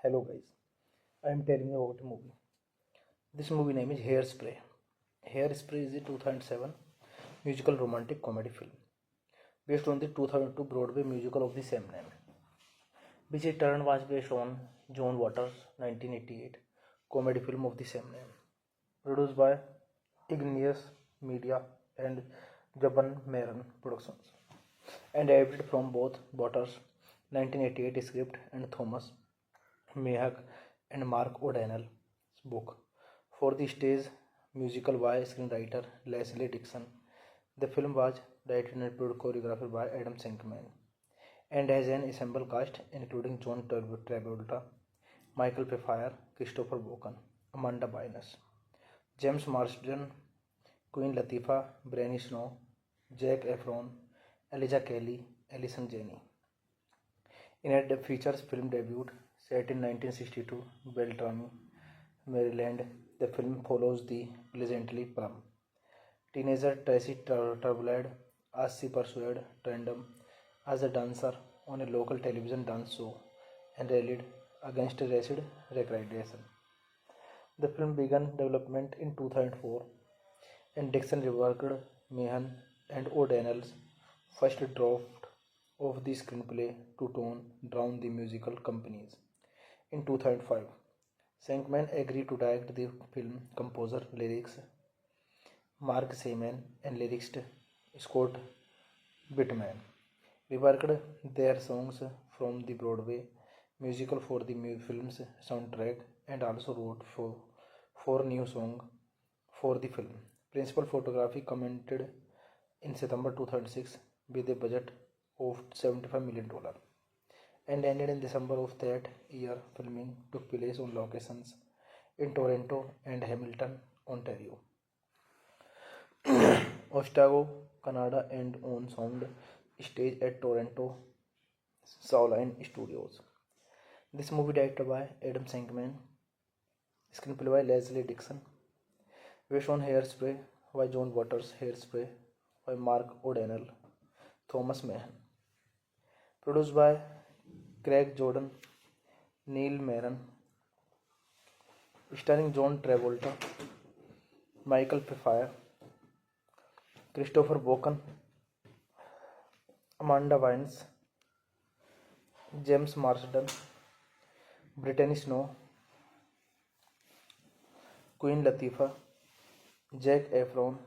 Hello guys, I am telling you about a movie. This movie name is Hairspray. Hairspray is a 2007 musical romantic comedy film based on the 2002 Broadway musical of the same name, which in turn was based on John Waters' 1988 comedy film of the same name, produced by Igneous Media and Jaban Maran Productions, and adapted from both Waters' 1988 script and Thomas Mayhack and Mark O'Donnell's book for the stage musical by screenwriter Leslie Dixon. The film was directed and produced choreographed by Adam Sinkman and has an ensemble cast including John Travolta, Michael Pfeiffer, Christopher Walken, Amanda Bynes, James Marsden, Queen Latifah, Brittany Snow, Zac Efron, Elijah Kelly, Allison Janney. In a features film debut set in 1962 Beltrami, Maryland, the film follows the pleasantly plump teenager Tracy Turbulad as she pursued Trendam as a dancer on a local television dance show and rallied against acid recreation. The film began development in 2004 and Dixon reworked Meehan and O'Donnell's first draft of the screenplay to tone down the musical companies. In 2005, Shankman agreed to direct the film. Composer lyrics Mark Seaman and lyricist Scott Bittman reworked their songs from the Broadway musical for the film's soundtrack and also wrote four new songs for the film. Principal photography commented in September 2006 with a budget of $75 million and ended in December of that year. Filming took place on locations in Toronto and Hamilton, Ontario, Otago, Canada, and on sound stage at Toronto Shawline Studios. This movie directed by Adam Shankman, screenplay by Leslie Dixon, based on Hairspray by John Waters, Hairspray by Mark O'Donnell, Thomas Mahan, produced by Craig Jordan, Neil Maron, starring John Travolta, Michael Pfeiffer, Christopher Walken, Amanda Bynes, James Marsden, Brittany Snow, Queen Latifah, Zac Efron,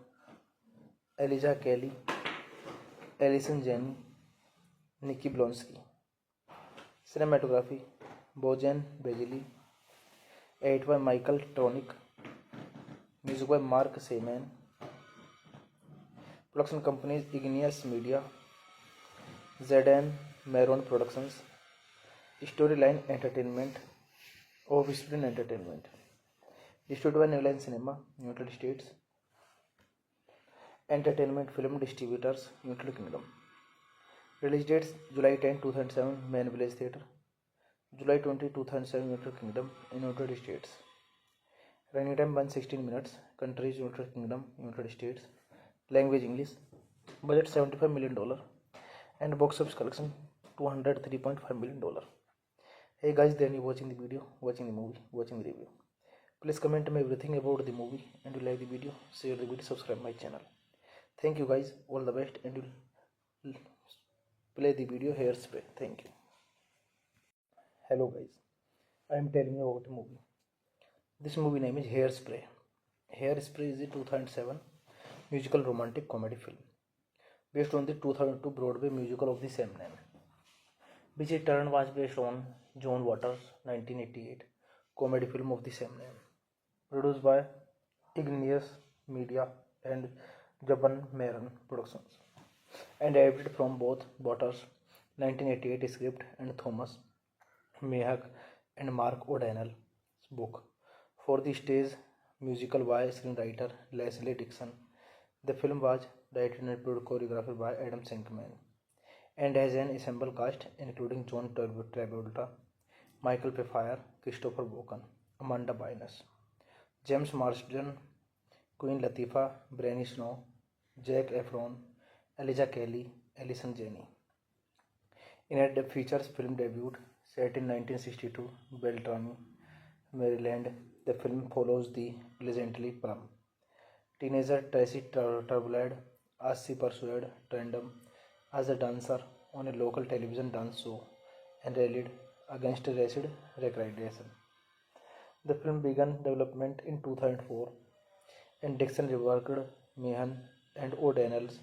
Elijah Kelly, Allison Janney, Nikki Blonsky. Cinematography Bojan Bajili. Edit by Michael Tronick. Music by Mark Seaman. Production companies Igneous Media, ZN Maron Productions, Storyline Entertainment, Offspring Entertainment. Distributed by New Line Cinema, United States. Entertainment Film Distributors, United Kingdom. Release dates July 10, 2007, Main Village Theatre. July 20, 2007, United Kingdom, United States. Running time 116 minutes. Countries United Kingdom, United States. Language English. Budget $75 million. And box office collection $203.5 million. Hey guys, then you watching the video, watching the movie, watching the review. Please comment me everything about the movie, and you like the video, share the video, subscribe my channel. Thank you guys, all the best, and you'll play the video Hairspray. Thank you. Hello guys, I am telling you about a movie. This movie name is Hairspray. Hairspray is a 2007 musical romantic comedy film based on the 2002 Broadway musical of the same name, which in turn was based on John Waters' 1988 comedy film of the same name, produced by Igneous Media and Japan Maron Productions, and adapted from both Waters' 1988 script and Thomas Mahak and Mark O'Donnell's book for the stage musical by screenwriter Leslie Dixon. The film was directed and choreographed by Adam Shankman and has an ensemble cast including John Travolta, Michael Pfeiffer, Christopher Walken, Amanda Bynes, James Marsden, Queen Latifah, Brittany Snow, Zac Efron, Elijah Kelly, Allison Janney. In a features film debut set in 1962 Beltrami, Maryland, the film follows the pleasantly plump teenager Tracy Turbulad as she pursued Trendam as a dancer on a local television dance show and rallied against acid recreation. The film began development in 2004 and Dixon reworked Meehan and O'Donnell's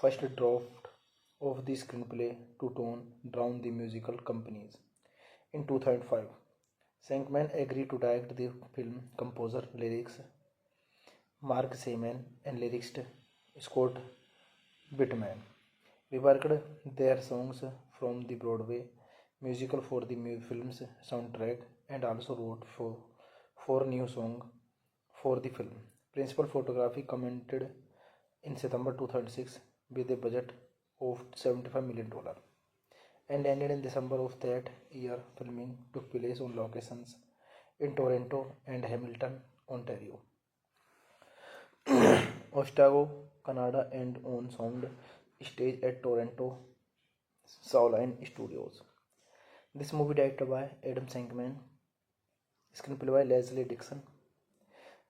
first draft of the screenplay to tone down the musical companies. In 2005, Shankman agreed to direct the film. Composer lyrics Mark Seaman and lyricist Scott Bittman reworked their songs from the Broadway musical for the film's soundtrack and also wrote for four new songs for the film. Principal photography commented in September 2006 with a budget of $75 million and ended in December of that year. Filming took place on locations in Toronto and Hamilton, Ontario, Otago, Canada, and on sound stage at Toronto Sauline Studios. This movie directed by Adam Shankman, screenplay by Leslie Dixon,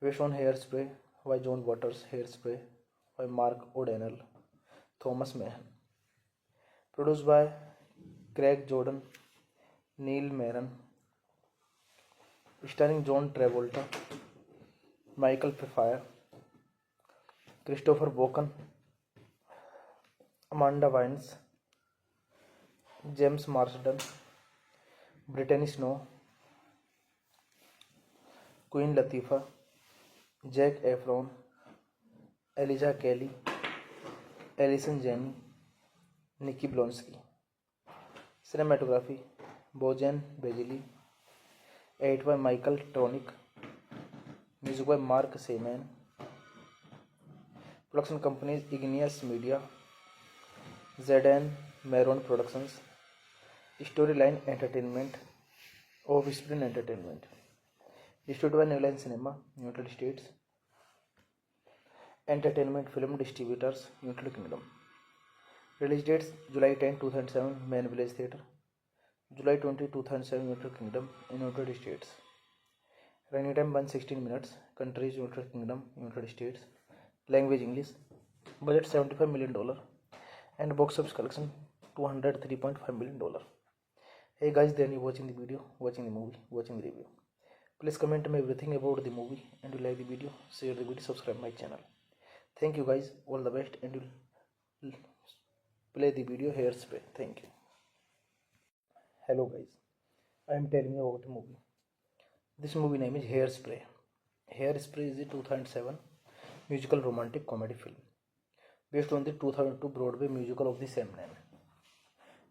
based on Hairspray by John Waters, Hairspray by Mark O'Donnell, Thomas Mahan, produced by Craig Jordan, Neil Maron, starring John Travolta, Michael Pfeiffer, Christopher Walken, Amanda Bynes, James Marsden, Brittany Snow, Queen Latifah, Zac Efron, Elijah Kelly, Allison Janney, Nikki Blonsky. Cinematography Bojan Bajili, edit by Michael Tronick, music by Mark Seaman. Production companies Igneous Media, Zedane Maron Productions, Storyline Entertainment, Offspring Entertainment. Distributed by New Line Cinema, United States. Entertainment Film Distributors, United Kingdom. Release dates July 10, 2007, Main Village Theatre. July 20, 2007, United Kingdom, United States. Running time 116 minutes. Countries United Kingdom, United States. Language English. Budget $75 million. And box office collection $203.5 million. Hey guys, then you watching the video, watching the movie, watching the review. Please comment me everything about the movie, and you like the video, share the video, subscribe my channel. Thank you guys, all the best, and you'll play the video Hairspray. Thank you. Hello guys, I am telling you about a movie. This movie name is Hairspray. Hairspray is a 2007 musical romantic comedy film based on the 2002 Broadway musical of the same name,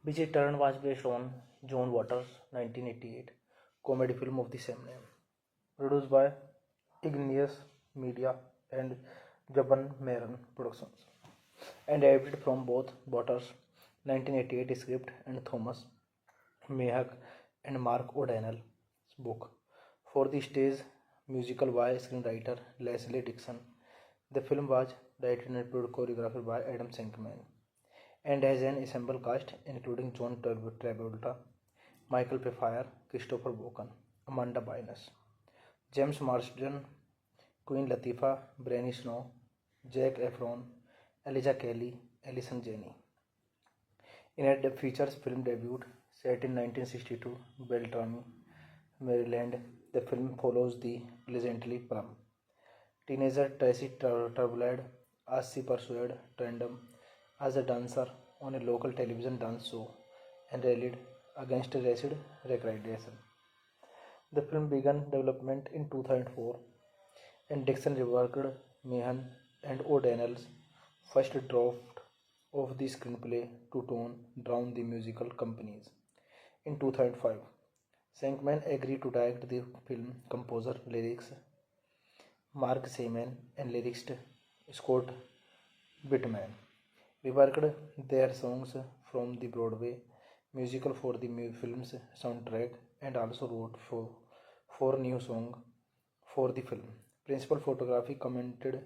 which in turn was based on John Waters' 1988 comedy film of the same name, produced by Igneous Media and Jaban Maron Productions, and adapted from both Waters' 1988 script and Thomas Mahak and Mark O'Donnell's book for the stage musical by screenwriter Leslie Dixon. The film was directed and choreographed by Adam Shankman and has an ensemble cast including John Travolta, Michael Pfeiffer, Christopher Walken, Amanda Bynes, James Marsden, Queen Latifah, Brittany Snow, Zac Efron, Elijah Kelly, Allison Janney. In a features film debut set in 1962 Beltrami, Maryland, the film follows the pleasantly plump teenager Tracy Turbulad as she pursued Trendam as a dancer on a local television dance show and rallied against acid recreation. The film began development in 2004, and Dixon reworked Mahan and O'Donnell's first draft of the screenplay to tone down the musical companies. In 2005, Shankman agreed to direct the film. Composer, lyrics Mark Seaman and lyricist Scott Bittman reworked their songs from the Broadway musical for the film's soundtrack and also wrote for four new songs for the film. Principal photography commented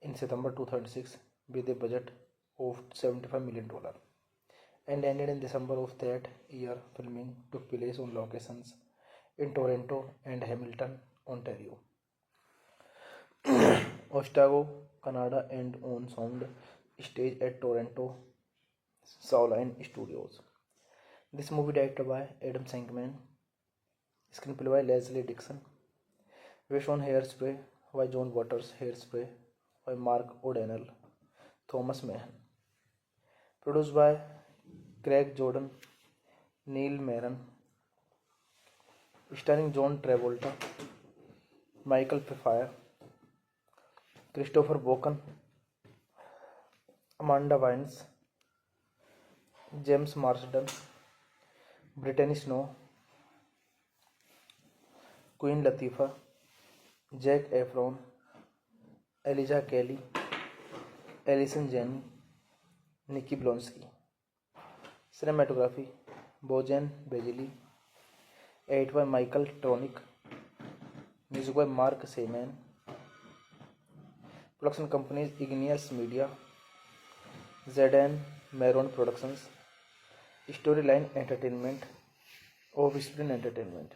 in September 2006 with a budget of $75 million and ended in December of that year. Filming took place on locations in Toronto and Hamilton, Ontario, Otago, Canada, and on sound stage at Toronto Sauline Studios. This movie directed by Adam Shankman, screenplay by Leslie Dixon, based on Hairspray by John Waters, Hairspray by Mark O'Donnell, Thomas Mahan, produced by Craig Jordan, Neil Maron, starring John Travolta, Michael Pfeiffer, Christopher Walken, Amanda Bynes, James Marsden, Brittany Snow, Queen Latifah, Zac Efron, Elijah Kelly, Allison Janney, Nikki Blonsky. Cinematography Bojan Bajili. Edit by Michael Tronick. Music by Mark Seaman. Production companies Igneous Media, ZN Maron Productions. Storyline Entertainment, Offspring Entertainment.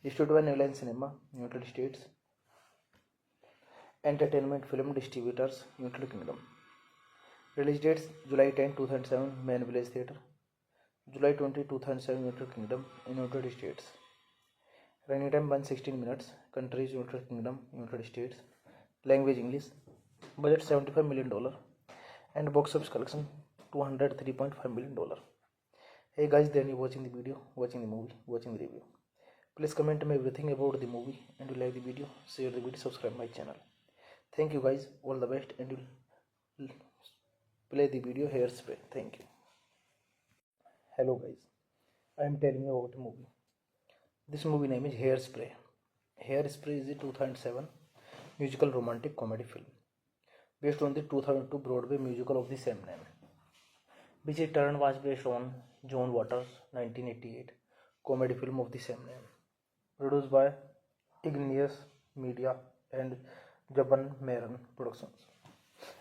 Distributed by New Line Cinema, United States. Entertainment Film Distributors, United Kingdom. Release dates July 10, 2007, Main Village Theatre. July 20, 2007, United Kingdom, United States. Running time 116 minutes. Countries United Kingdom, United States. Language English. Budget $75 million. And box office collection $203.5 million. Hey guys, then you watching the video, watching the movie, watching the review. Please comment me everything about the movie, and you like the video, share the video, subscribe my channel. Thank you guys, all the best, and you play the video Hairspray. Thank you. Hello guys, I am telling you about a movie. This movie name is Hairspray. Hairspray is a 2007 musical romantic comedy film based on the 2002 Broadway musical of the same name, which in turn was based on John Waters' 1988 comedy film of the same name, produced by Igneous Media and Jaban Maron Productions,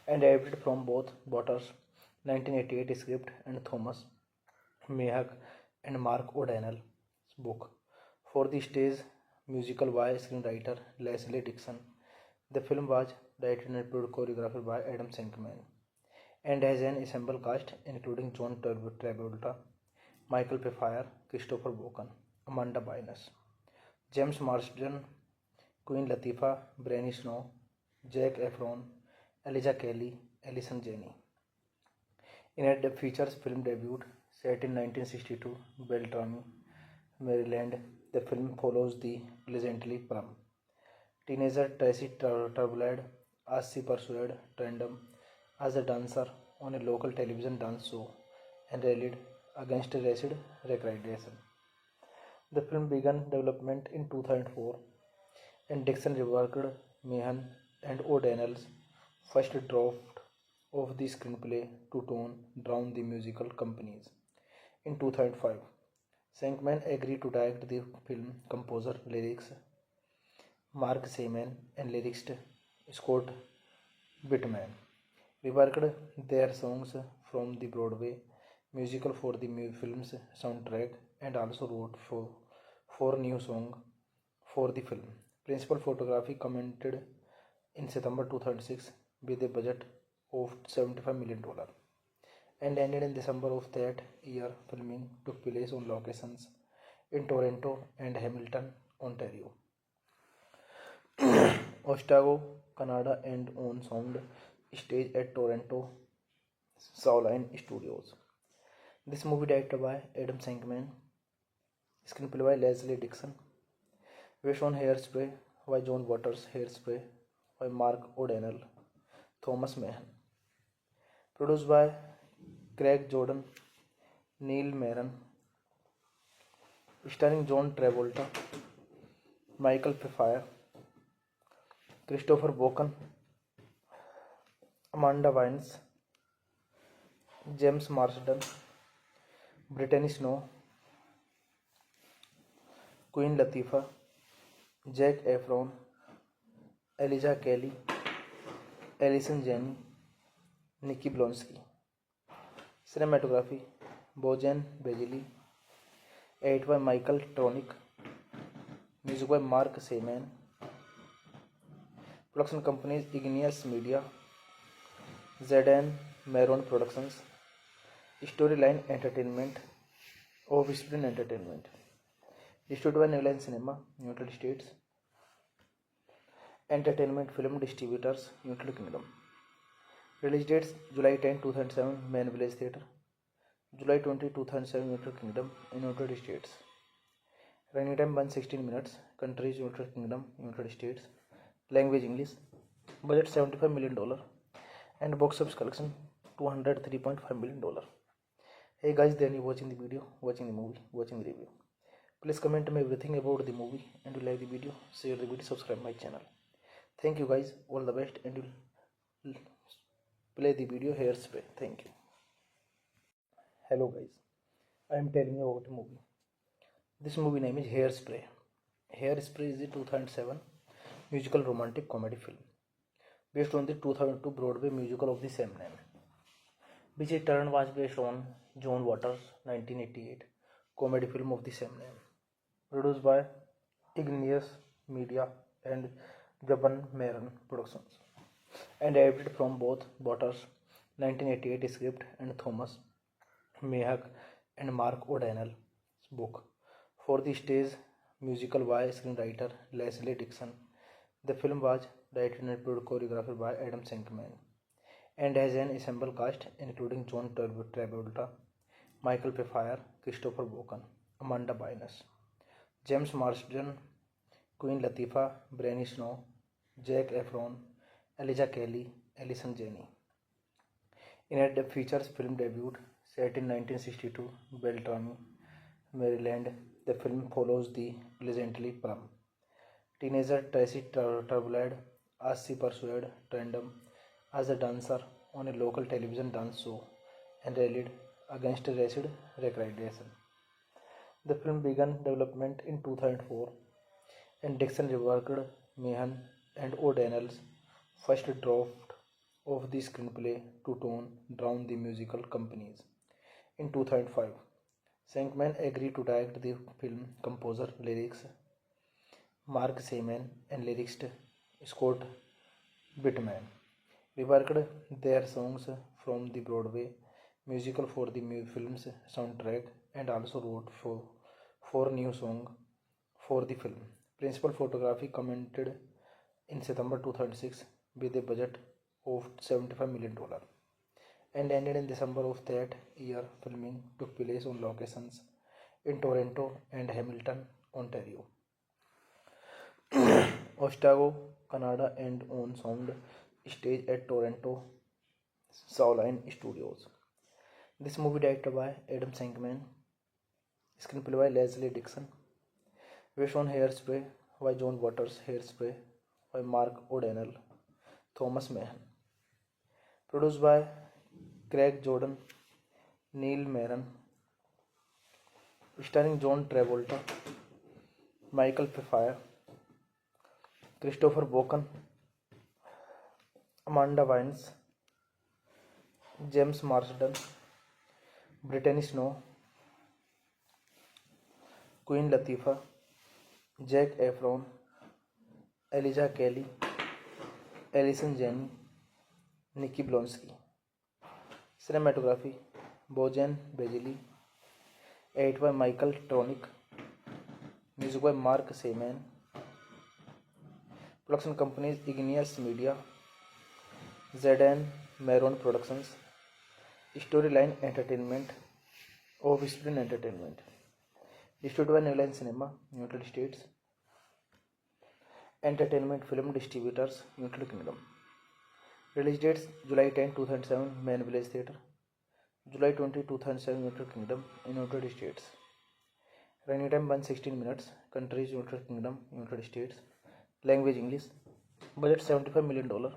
and adapted from both Waters' 1988 script and Thomas Mayhack and Mark O'Donnell's book for the stage musical by screenwriter Leslie Dixon. The film was directed and choreographed by Adam Shankman and has an ensemble cast including John Travolta, Michael Pfeiffer, Christopher Walken, Amanda Bynes, James Marsden, Queen Latifah, Brittany Snow, Zac Efron, Elijah Kelly, Allison Janney. In a features film debut set in 1962 Beltrami, Maryland, the film follows the pleasantly plump teenager Tracy Turbulad as she pursued Trendam as a dancer on a local television dance show and rallied against racist recreation. The film began development in 2004, and Dixon reworked Meehan and O'Donnell's first draft of the screenplay to tone down the musical companies. In 2005, Shankman agreed to direct the film. Composer, lyrics Mark Seaman and lyricist Scott Whitman reworked their songs from the Broadway musical for the film's soundtrack and also wrote four new songs for the film. Principal photography commented in September 2006 with a budget of $75 million and ended in December of that year. Filming took place on locations in Toronto and Hamilton, Ontario, Otago, Canada, and on sound stage at Toronto Shawline Studios. This movie directed by Adam Shankman, screenplay by Leslie Dixon, based on Hairspray by John Waters, Hairspray by Mark O'Donnell, Thomas Mayhack, produced by Craig Jordan, Neil Maron, starring John Travolta, Michael Pfeiffer, Christopher Walken, Amanda Bynes, James Marsden, Brittany Snow, Queen Latifah, Zac Efron, Elijah Kelly, Allison Janney, Nikki Blonsky. Cinematography Bojan Bajili. Edit by Michael Tronick. Music by Mark Seaman. Production companies Igneous Media, ZN Maron Productions. Storyline Entertainment, Offspring Entertainment. Distributed by New Line Cinema, United States. Entertainment Film Distributors, United Kingdom. Release dates July 10, 2007, Main Village Theatre. July 20, 2007, United Kingdom, United States. Running time 116 minutes. Countries United Kingdom, United States. Language English. Budget $75 million and box office collection $203.5 million. Hey guys, then you watching the video, watching the movie, watching the review. Please comment me everything about the movie, and you like the video, share the video, subscribe my channel. Thank you guys, all the best, and you play the video Hairspray. Thank you. Hello guys, I am telling you about a movie. This movie name is Hairspray. Hairspray is a 2007 musical romantic comedy film based on the 2002 Broadway musical of the same name, which in turn was based on John Waters' 1988 comedy film of the same name, produced by Igneous Media and Jaban Maron Productions, and adapted from both Waters' 1988 script and Thomas Mayhack and Mark O'Donnell's book for the stage musical by screenwriter Leslie Dixon. The film was directed and choreographed by Adam Shankman and has an ensemble cast including John Travolta, Michael Pfeiffer, Christopher Walken, Amanda Bynes, James Marsden, Queen Latifah, Brenny Snow, Zac Efron, Elijah Kelly, Allison Janney. In a features film debut set in 1962 Beltrami, Maryland, the film follows the legendary prom teenager Tracy Turbulad as she pursued Trendam as a dancer on a local television dance show and rallied against racist recreation. The film began development in 2004 and Dixon reworked Meehan and O'Donnell's first draft of the screenplay to tone down the musical companies. In 2005, Shankman agreed to direct the film. Composer, lyrics Mark Seaman and lyricist Scott Bittman reworked their songs from the Broadway musical for the film's soundtrack and also wrote four new songs for the film. Principal photography commented in September 2006 with a budget of $75 million and ended in December of that year. Filming took place on locations in Toronto and Hamilton, Ontario, Otago, Canada, and on sound stage at Toronto Shawline Studios. This movie directed by Adam Shankman, screenplay by Leslie Dixon, based on Hairspray by John Waters, Hairspray by Mark O'Donnell, Thomas Mayhack, produced by Craig Jordan, Neil Maron, starring John Travolta, Michael Pfeiffer, Christopher Walken, Amanda Bynes, James Marsden, Brittany Snow, Queen Latifah, Zac Efron, Elijah Kelly, Allison Janney, Nikki Blonsky. Cinematography Bojan Bajili. Edit by Michael Tronick. Music by Mark Seaman. Production companies Igneous Media, Zadan Maron Productions, Storyline Entertainment, Offspring Entertainment. Distributed by New Line Cinema, United States. Entertainment Film Distributors, United Kingdom. Release dates July 10, 2007, Main Village Theatre. July 20, 2007, United Kingdom, United States. Running time 116 minutes. Countries United Kingdom, United States. Language English. Budget $75 million.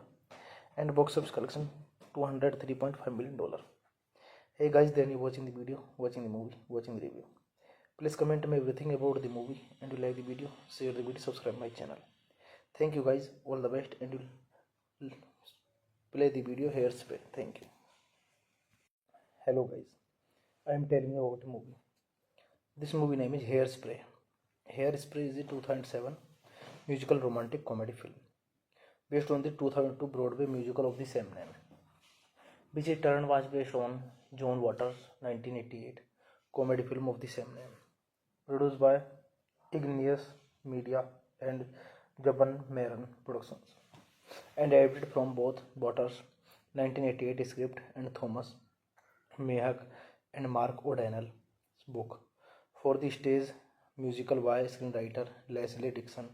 And box office collection $203.5 million. Hey guys, then you watching the video, watching the movie, watching the review. Please comment me everything about the movie, and you like the video, share the video, subscribe my channel. Thank you guys, all the best, and you play the video Hairspray. Thank you. Hello guys, I am telling you about a movie. This movie name is Hairspray. Hairspray is a 2007 musical romantic comedy film based on the 2002 Broadway musical of the same name, which in turn was based on John Waters' 1988 comedy film of the same name, produced by Igneous Media and Jaban Maron Productions, and adapted from both Waters' 1988 script and Thomas Mayhack and Mark O'Donnell's book for the stage musical by screenwriter Leslie Dixon.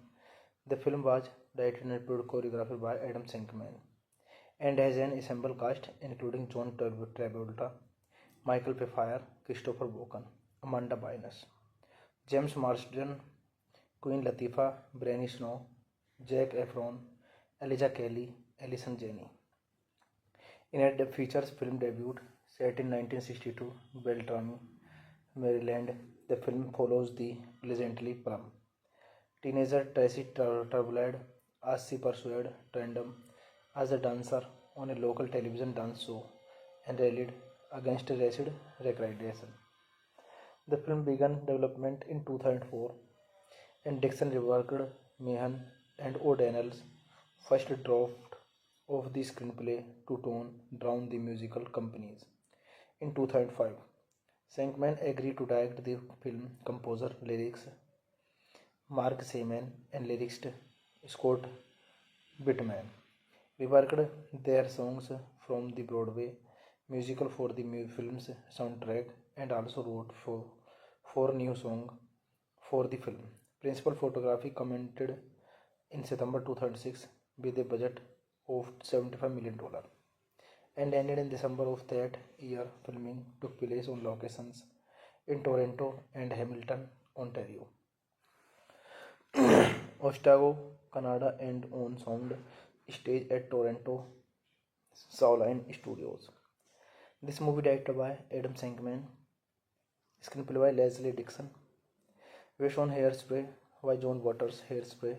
The film was directed and choreographed by Adam Shankman and has an ensemble cast including John Travolta, Michael Pfeiffer, Christopher Walken, Amanda Bynes, James Marsden, Queen Latifah, Brittany Snow, Zac Efron, Elijah Kelly, Allison Janney. In a features film debut set in 1962, Beltrami, Maryland, the film follows the pleasantly plump teenager Tracy Turbulad as she pursued Trendam as a dancer on a local television dance show and rallied against acid recreation. The film began development in 2004 and Dixon reworked Meehan and O'Donnell's first draft of the screenplay to tone down the musical companies. In 2005, Shankman agreed to direct the film. Composer, lyrics Mark Seaman and lyricist Scott Bittman reworked their songs from the Broadway musical for the film's soundtrack and also wrote four new songs for the film. Principal photography commented in September 2006 with a budget of $75 million and ended in December of that year. Filming took place on locations in Toronto and Hamilton, Ontario, Otago, Canada, and on sound stage at Toronto Shawline Studios. This movie directed by Adam Shankman, screenplay by Leslie Dixon, based on Hairspray by John Waters, Hairspray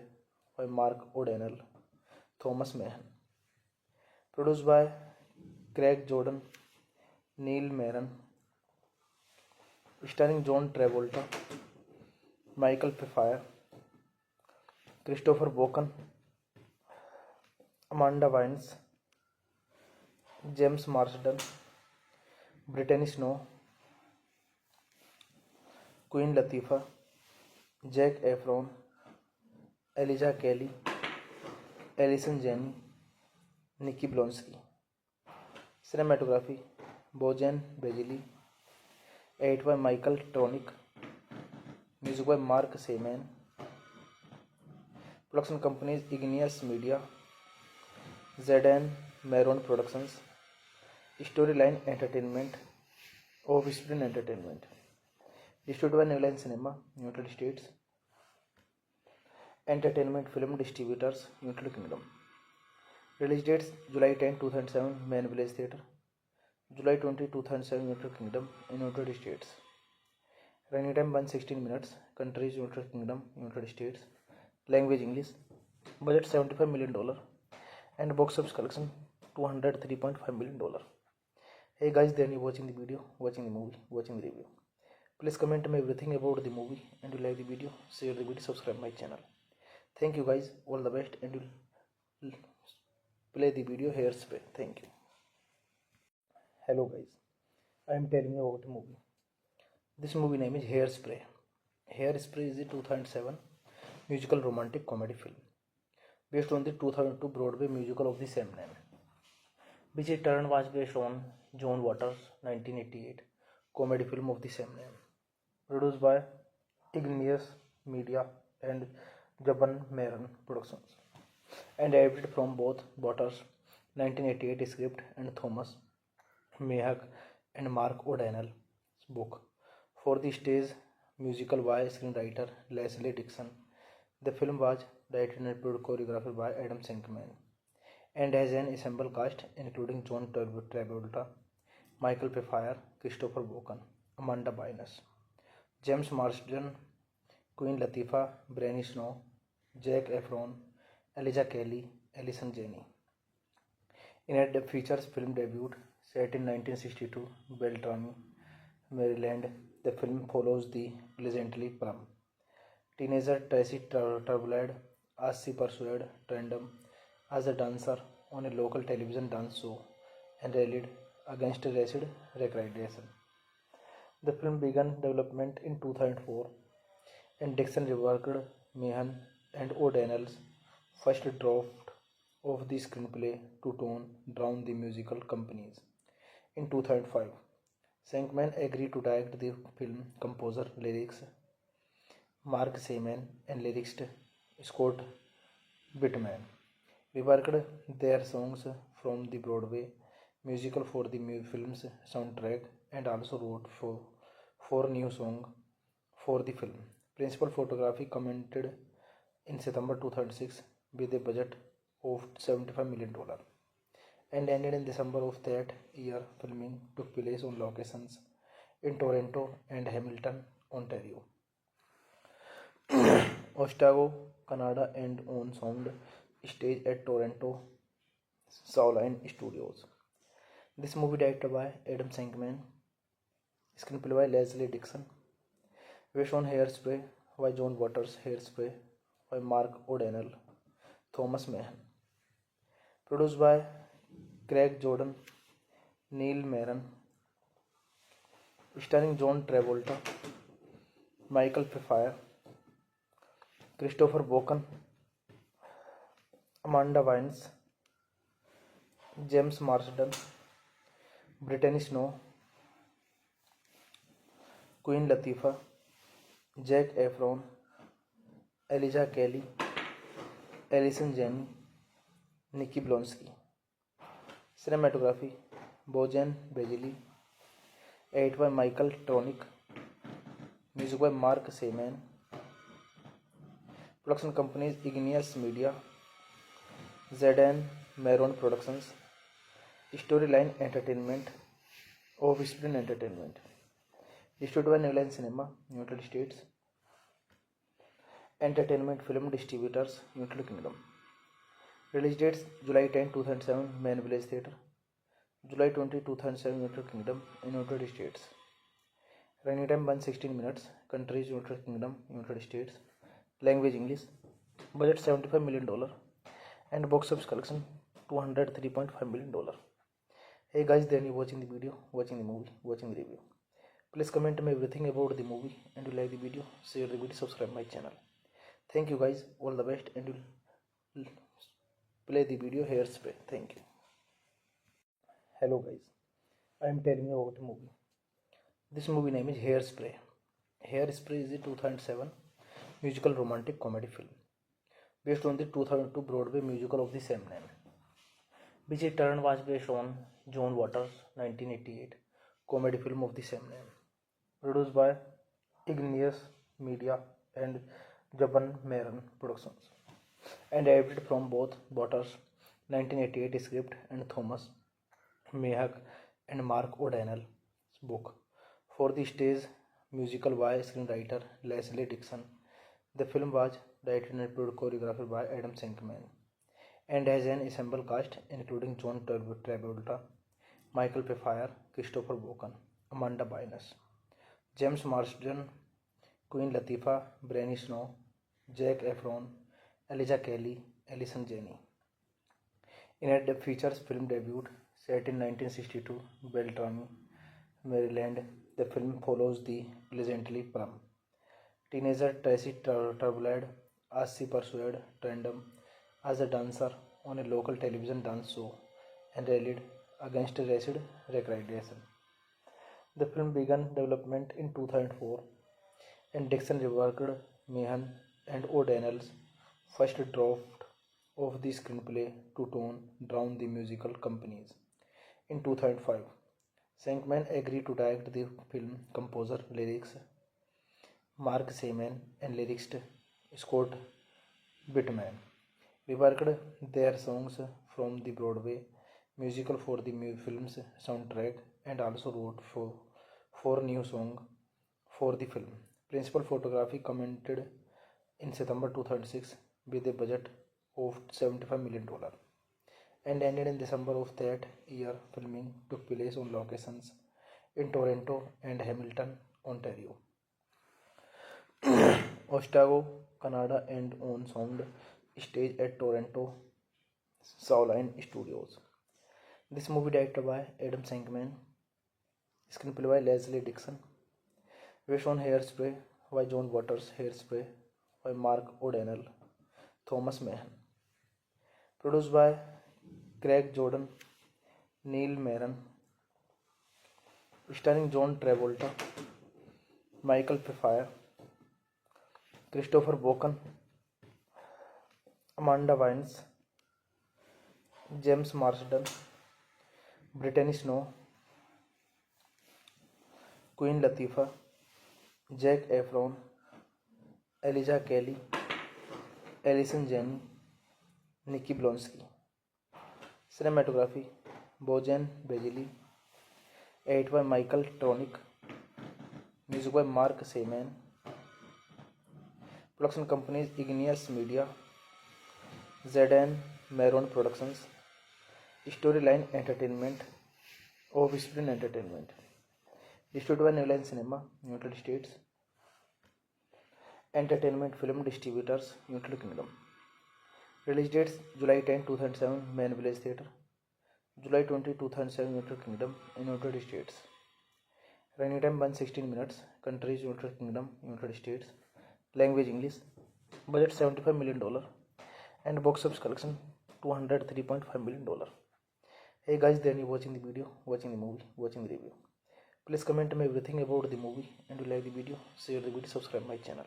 by Mark O'Donnell, Thomas Mahan, produced by Craig Jordan, Neil Maron, starring John Travolta, Michael Pfeiffer, Christopher Walken, Amanda Bynes, James Marsden, Brittany Snow, Queen Latifah, Zac Efron, Elijah Kelly, Allison Janney, Nikki Blonsky. Cinematography Bojan Bajili. Edit by Michael Tronick. Music by Mark Seaman. Production companies Igneous Media, Zedane Maron Productions, Storyline Entertainment, Offspring Entertainment. Distributed by New Line Cinema, United States. Entertainment Film Distributors, United Kingdom. Release dates July 10, 2007, Main Village Theatre. July 20, 2007, United Kingdom and United States. Running time 116 minutes. Countries United Kingdom, United States. Language English. Budget $75 million and box office collection $203.5 million. Hey guys, then you watching the video, watching the movie, watching the review. Please comment me everything about the movie, and you like the video, share the video, subscribe my channel. Thank you guys, all the best, and you'll play the video Hairspray. Thank you. Hello guys, I am telling you about a movie. This movie name is Hairspray. Hairspray is a 2007 musical romantic comedy film based on the 2002 Broadway musical of the same name, which in turn was based on John Waters' 1988 comedy film of the same name, produced by Igneous Media and Jaban Maron Productions, and adapted from both Waters' 1988 script and Thomas Mahak and Mark O'Donnell's book for the stage musical by screenwriter Leslie Dixon. The film was directed and choreographed by Adam Shankman and has an ensemble cast including John Travolta, Michael Pfeiffer, Christopher Walken, Amanda Bynes, James Marsden, Queen Latifah, Brittany Snow, Zac Efron, Elijah Kelly, Allison Janney. In a features film debut set in 1962, Beltrami, Maryland, the film follows the pleasantly plump teenager Tracy Turbulad as she pursued Trendam as a dancer on a local television dance show and rallied against acid recreation. The film began development in 2004 and Dixon reworked Meehan and O'Donnell's first draft of the screenplay to tone down the musical companies. In 2005, Shankman agreed to direct the film. Composer, lyrics Mark Seaman and lyricist Scott Bittman reworked their songs from the Broadway musical for the film's soundtrack and also wrote for four new songs for the film. Principal photography commented in September 2006 with a budget of $75 million and ended in December of that year. Filming took place on locations in Toronto and Hamilton, Ontario, Otago, Canada, and on sound stage at Toronto Sauline Studios. This movie directed by Adam Shankman, screenplay by Leslie Dixon, based on Hairspray by John Waters, Hairspray by Mark O'Donnell, Thomas Mahan, produced by Craig Jordan, Neil Maron, starring John Travolta, Michael Pfeiffer, Christopher Walken, Amanda Bynes, James Marsden, Brittany Snow, Queen Latifah, Zac Efron, Elijah Kelly, Allison Janney, Nikki Blonsky. Cinematography Bojan Bajili, edit by Michael Tronick, music by Mark Seaman. Production companies Igneous Media, Zedane Maron Productions, Storyline Entertainment, Offspring Entertainment. Distributed by New Line Cinema, United States. Entertainment Film Distributors, United Kingdom. Release dates July 10, 2007, Main Village Theatre. July 20, 2007, United Kingdom and United States. Running time 116 minutes. Countries United Kingdom, United States. Language English. Budget $75 million and box office collection $203.5 million. Hey guys, then you watching the video, watching the movie, watching the review. Please comment me everything about the movie, and you like the video, share the video, subscribe my channel. Thank you guys, all the best, and you'll play the video Hairspray. Thank you. Hello guys, I am telling you about a movie. This movie name is Hairspray. Hairspray is a 2007 musical romantic comedy film based on the 2002 Broadway musical of the same name, which in turn was based on John Waters' 1988 comedy film of the same name, produced by Igneous Media and Jaban Maron Productions, and adapted from both Waters' 1988 script and Thomas Mahak and Mark O'Donnell's book for the stage musical by screenwriter Leslie Dixon. The film was directed and choreographed by Adam Shankman and has an ensemble cast including John Travolta, Michael Pfeiffer, Christopher Walken, Amanda Bynes, James Marsden, Queen Latifah, Brittany Snow, Zac Efron, Elijah Kelly, Allison Janney. In a features film debut set in 1962 Beltrami, Maryland, the film follows the legendary prom teenager Tracy Turbulad as she pursued Trendam as a dancer on a local television dance show and rallied against racist recreation. The film began development in 2004, and Dixon reworked Mahan and O'Donnell's first draft of the screenplay to tone down the musical companies. In 2005, Shankman agreed to direct the film. Composer, lyrics Mark Seaman and lyricist Scott Bittman reworked their songs from the Broadway musical for the film's soundtrack and also wrote for four new songs for the film. Principal photography commented in September 2006 with a budget of $75 million and ended in December of that year. Filming took place on locations in Toronto and Hamilton, Ontario, Otago, Canada, and on sound stage at Toronto Sauline Studios. This movie directed by Adam Shankman, screenplay by Leslie Dixon, based on Hairspray by John Waters, Hairspray by Mark O'Donnell, Thomas Mahan, produced by Craig Jordan, Neil Maron, starring John Travolta, Michael Pfeiffer, Christopher Walken, Amanda Bynes, James Marsden, Brittany Snow, Queen Latifah, Zac Efron, Elijah Kelly, Allison Janney, Nikki Blonsky. Cinematography Bojan Bajili. Edit by Michael Tronick. Music by Mark Seaman. Production companies Igneous Media, ZN Maron Productions, Storyline Entertainment, Offspring Entertainment. Distributed by New Line Cinema, United States. Entertainment Film Distributors, United Kingdom. Release dates July 10, 2007, Main Village Theatre. July 20, 2007, United Kingdom and United States. Running time 116 minutes. Countries United Kingdom, United States. Language English. Budget $75 million. And box office collection $203.5 million. Hey guys, then you watching the video, watching the movie, watching the review. Please comment me everything about the movie, and you like the video, share the video, subscribe my channel.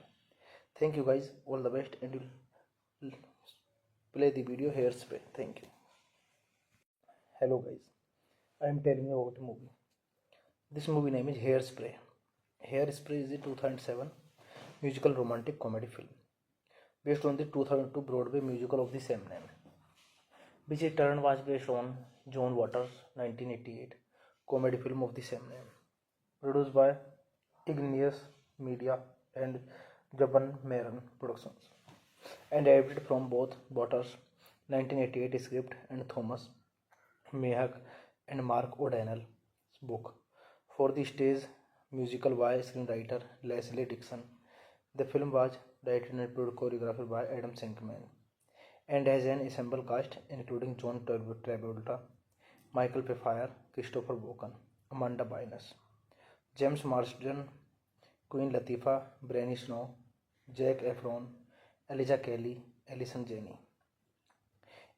Thank you guys, all the best, and you'll play the video Hairspray. Thank you. Hello guys, I am telling you about a movie. This movie name is Hairspray. Hairspray is a 2007 musical romantic comedy film based on the 2002 Broadway musical of the same name, which in turn was based on John Waters' 1988 comedy film of the same name, produced by Igneous Media and Japan Maron Productions, and adapted from both Waters' 1988 script and Thomas Mayhack and Mark O'Donnell's book for the stage musical by screenwriter Leslie Dixon. The film was directed and choreographed by Adam Shankman and has an ensemble cast including John Travolta, Michael Pfeiffer, Christopher Walken, Amanda Bynes, James Marsden, Queen Latifah, Brittany Snow, Zac Efron, Elijah Kelly, Allison Janney.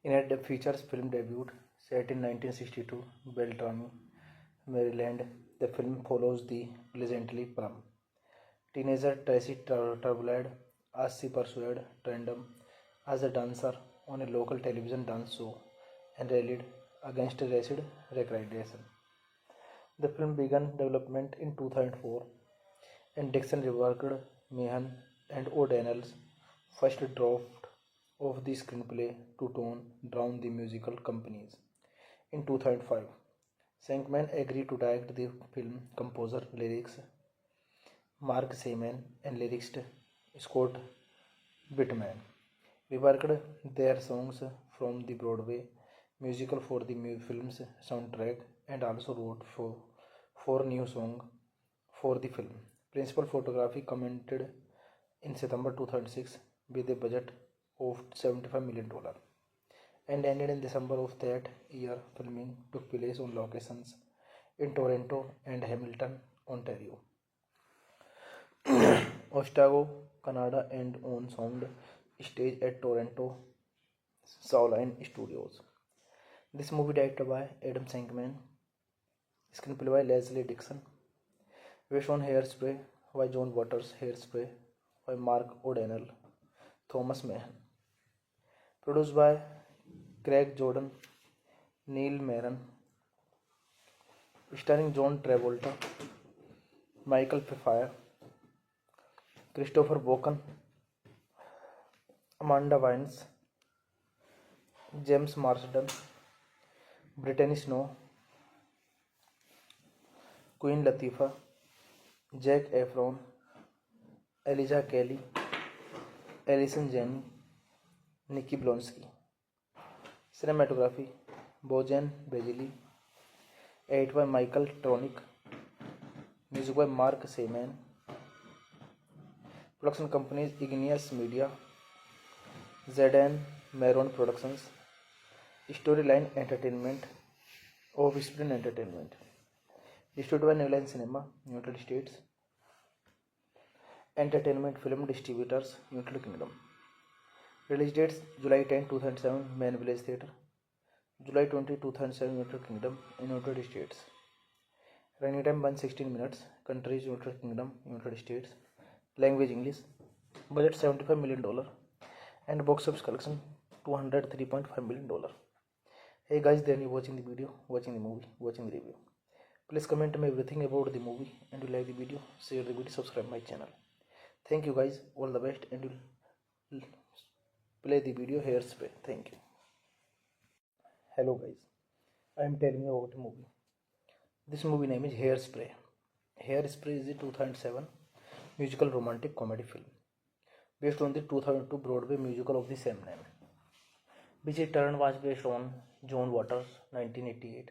In a features film debut set in 1962 Beltrami, Maryland, the film follows the pleasantly plump teenager Tracy Turbulad as she pursued Trendam as a dancer on a local television dance show and rallied against racist recreation. The film began development in 2004, and Dixon reworked Meehan and O'Donnell's first draft of the screenplay to tone down the musical companies. In 2005, Shankman agreed to direct the film. Composer, lyrics Mark Seaman and lyricist Scott Whitman reworked their songs from the Broadway musical for the film's soundtrack and also wrote four new songs for the film. Principal photography commented in September 2006 with a budget of $75 million and ended in December of that year. Filming took place on locations in Toronto and Hamilton, Ontario, Otago, Canada, and on sound stage at Toronto Shawline Studios. This movie directed by Adam Shankman, screenplay by Leslie Dixon, based on Hairspray by John Waters, Hairspray by Mark O'Donnell, Thomas Mayhack, produced by Craig Jordan, Neil Maron, starring John Travolta, Michael Pfeiffer, Christopher Walken, Amanda Bynes, James Marsden, Brittany Snow, Queen Latifah, Zac Efron, Elijah Kelly, Allison Janney, Nikki Blonsky. Cinematography Bojan Bajili. Edit by Michael Tronick. Music by Mark Seaman. Production companies Igneous Media, ZN Maron Productions, Storyline Entertainment, Offspring Entertainment. Distributed by New Line Cinema, United States. Entertainment Film Distributors, United Kingdom. Release dates July 10, 2007, Main Village Theatre. July 20, 2007, United Kingdom and United States. Running time 116 minutes. Countries United Kingdom, United States. Language English. Budget $75 million and box office collection $203.5 million. Hey guys, then you watching the video, watching the movie, watching the review. Please comment me everything about the movie, and you like the video, share the video, subscribe my channel. Thank you guys, all the best, and you play the video Hairspray. Thank you. Hello guys, I am telling you about a movie. This movie name is Hairspray. Hairspray is a 2007 musical romantic comedy film based on the 2002 Broadway musical of the same name, which in turn was based on John Waters' 1988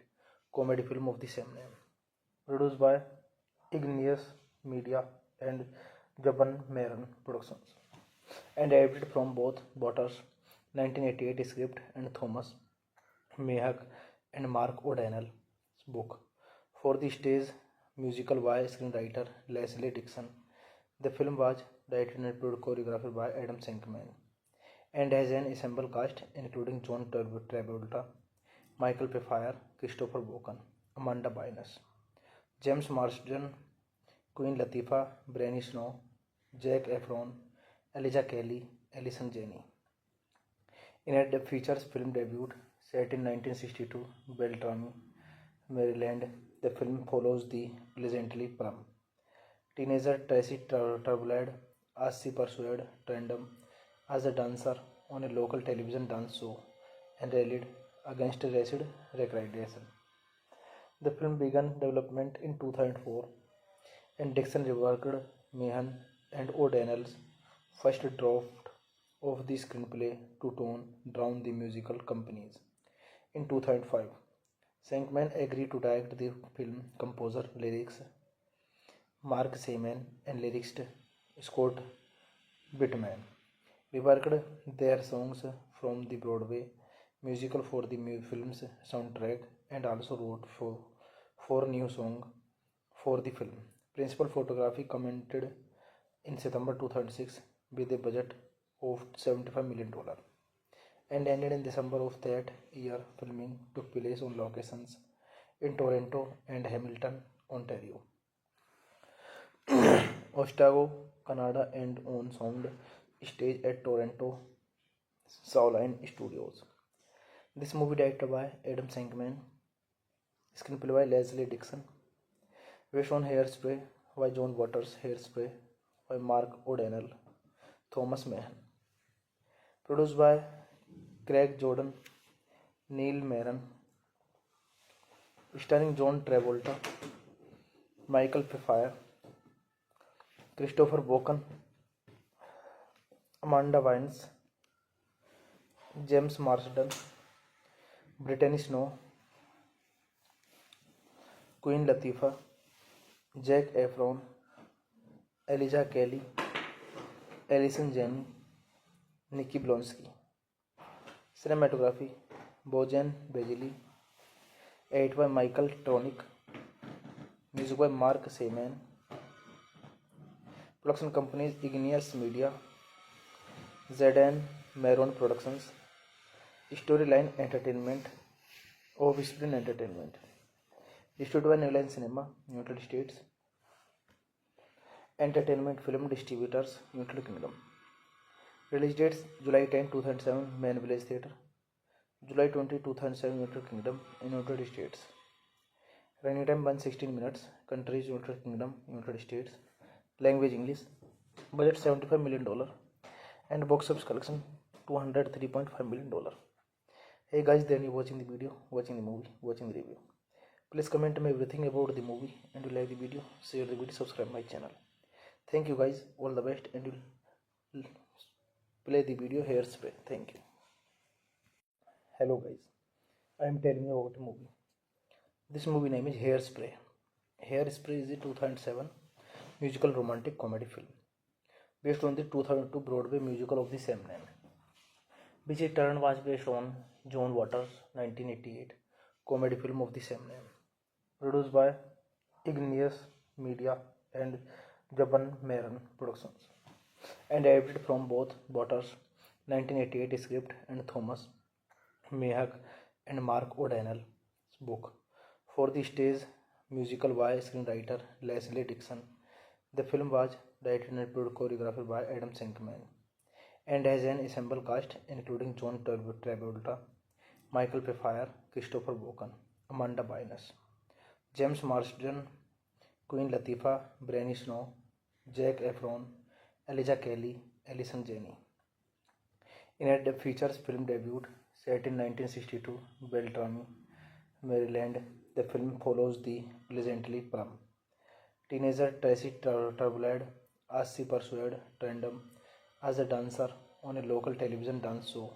comedy film of the same name, produced by Igneous Media and Jaban Maron Productions, and adapted from both Waters' 1988 script and Thomas Mayhack and Mark O'Donnell's book for the stage musical by screenwriter Leslie Dixon. The film was directed and choreographed by Adam Shankman and has an ensemble cast including John Travolta, Michael Pfeiffer, Christopher Walken, Amanda Bynes, James Marsden, Queen Latifah, Brenny Snow, Zac Efron, Elijah Kelly, Allison Janney. In a features film debut set in 1962 Beltrami, Maryland, the film follows the legendary prom teenager Tracy Turbulad as she pursued Trendam as a dancer on a local television dance show and rallied against racist recreation. The film began development in 2004, and Dixon reworked Meehan and O'Donnell's first draft of the screenplay to tone down the musical companies. In 2005, Shankman agreed to direct the film. Composer, lyrics Mark Seaman and lyricist Scott Bittman reworked their songs from the Broadway musical for the film's soundtrack and also wrote four new songs for the film. Principal photography commented in September 2006 with a budget of $75 million and ended in December of that year. Filming took place on locations in Toronto and Hamilton, Ontario, Otago, Canada, and on sound stage at Toronto Shawline Studios. This movie directed by Adam Shankman, screenplay by Leslie Dixon, based on Hairspray by John Waters, Hairspray by Mark O'Donnell, Thomas Mayhack, produced by Craig Jordan, Neil Maron, starring John Travolta, Michael Pfeiffer, Christopher Walken, Amanda Bynes, James Marsden, Brittany Snow, Queen Latifah, Zac Efron, Elijah Kelly, Allison Janney, Nikki Blonsky. Cinematography Bojan Bajili, edited by Michael Tronick, music by Mark Seaman. Production companies Igneous Media, Jaban Maron Productions, Storyline Entertainment, Offspring Entertainment. Distributed by New Line Cinema, United States. Entertainment Film Distributors, United Kingdom. Release dates July 10, 2007, Main Village Theatre. July 20, 2007, United Kingdom, United States. Running time 116 minutes. Countries United Kingdom, United States. Language English. Budget $75 million. And box office collection $203.5 million. Hey guys, then you watching the video, watching the movie, watching the review. Please comment me everything about the movie, and you like the video, share the video, subscribe my channel. Thank you guys, all the best, and you play the video Hairspray. Thank you. Hello guys, I am telling you about a movie. This movie name is Hairspray. Hairspray is a 2007 musical romantic comedy film based on the 2002 Broadway musical of the same name, which in turn was based on John Waters' 1988 comedy film of the same name, produced by Igneous Media and Jaban Maron Productions, and adapted from both Waters' 1988 script and Thomas Mayhack and Mark O'Donnell's book for the stage musical by screenwriter Leslie Dixon. The film was directed and choreographed by Adam Shankman and has an ensemble cast including John Travolta, Michael Pfeiffer, Christopher Walken, Amanda Bynes, James Marsden, Queen Latifah, Brittany Snow, Zac Efron, Elijah Kelly, Allison Janney. In a features film debut set in 1962, Beltrami, Maryland, the film follows the pleasantly plump teenager Tracy Turbulad as she pursued Trendam as a dancer on a local television dance show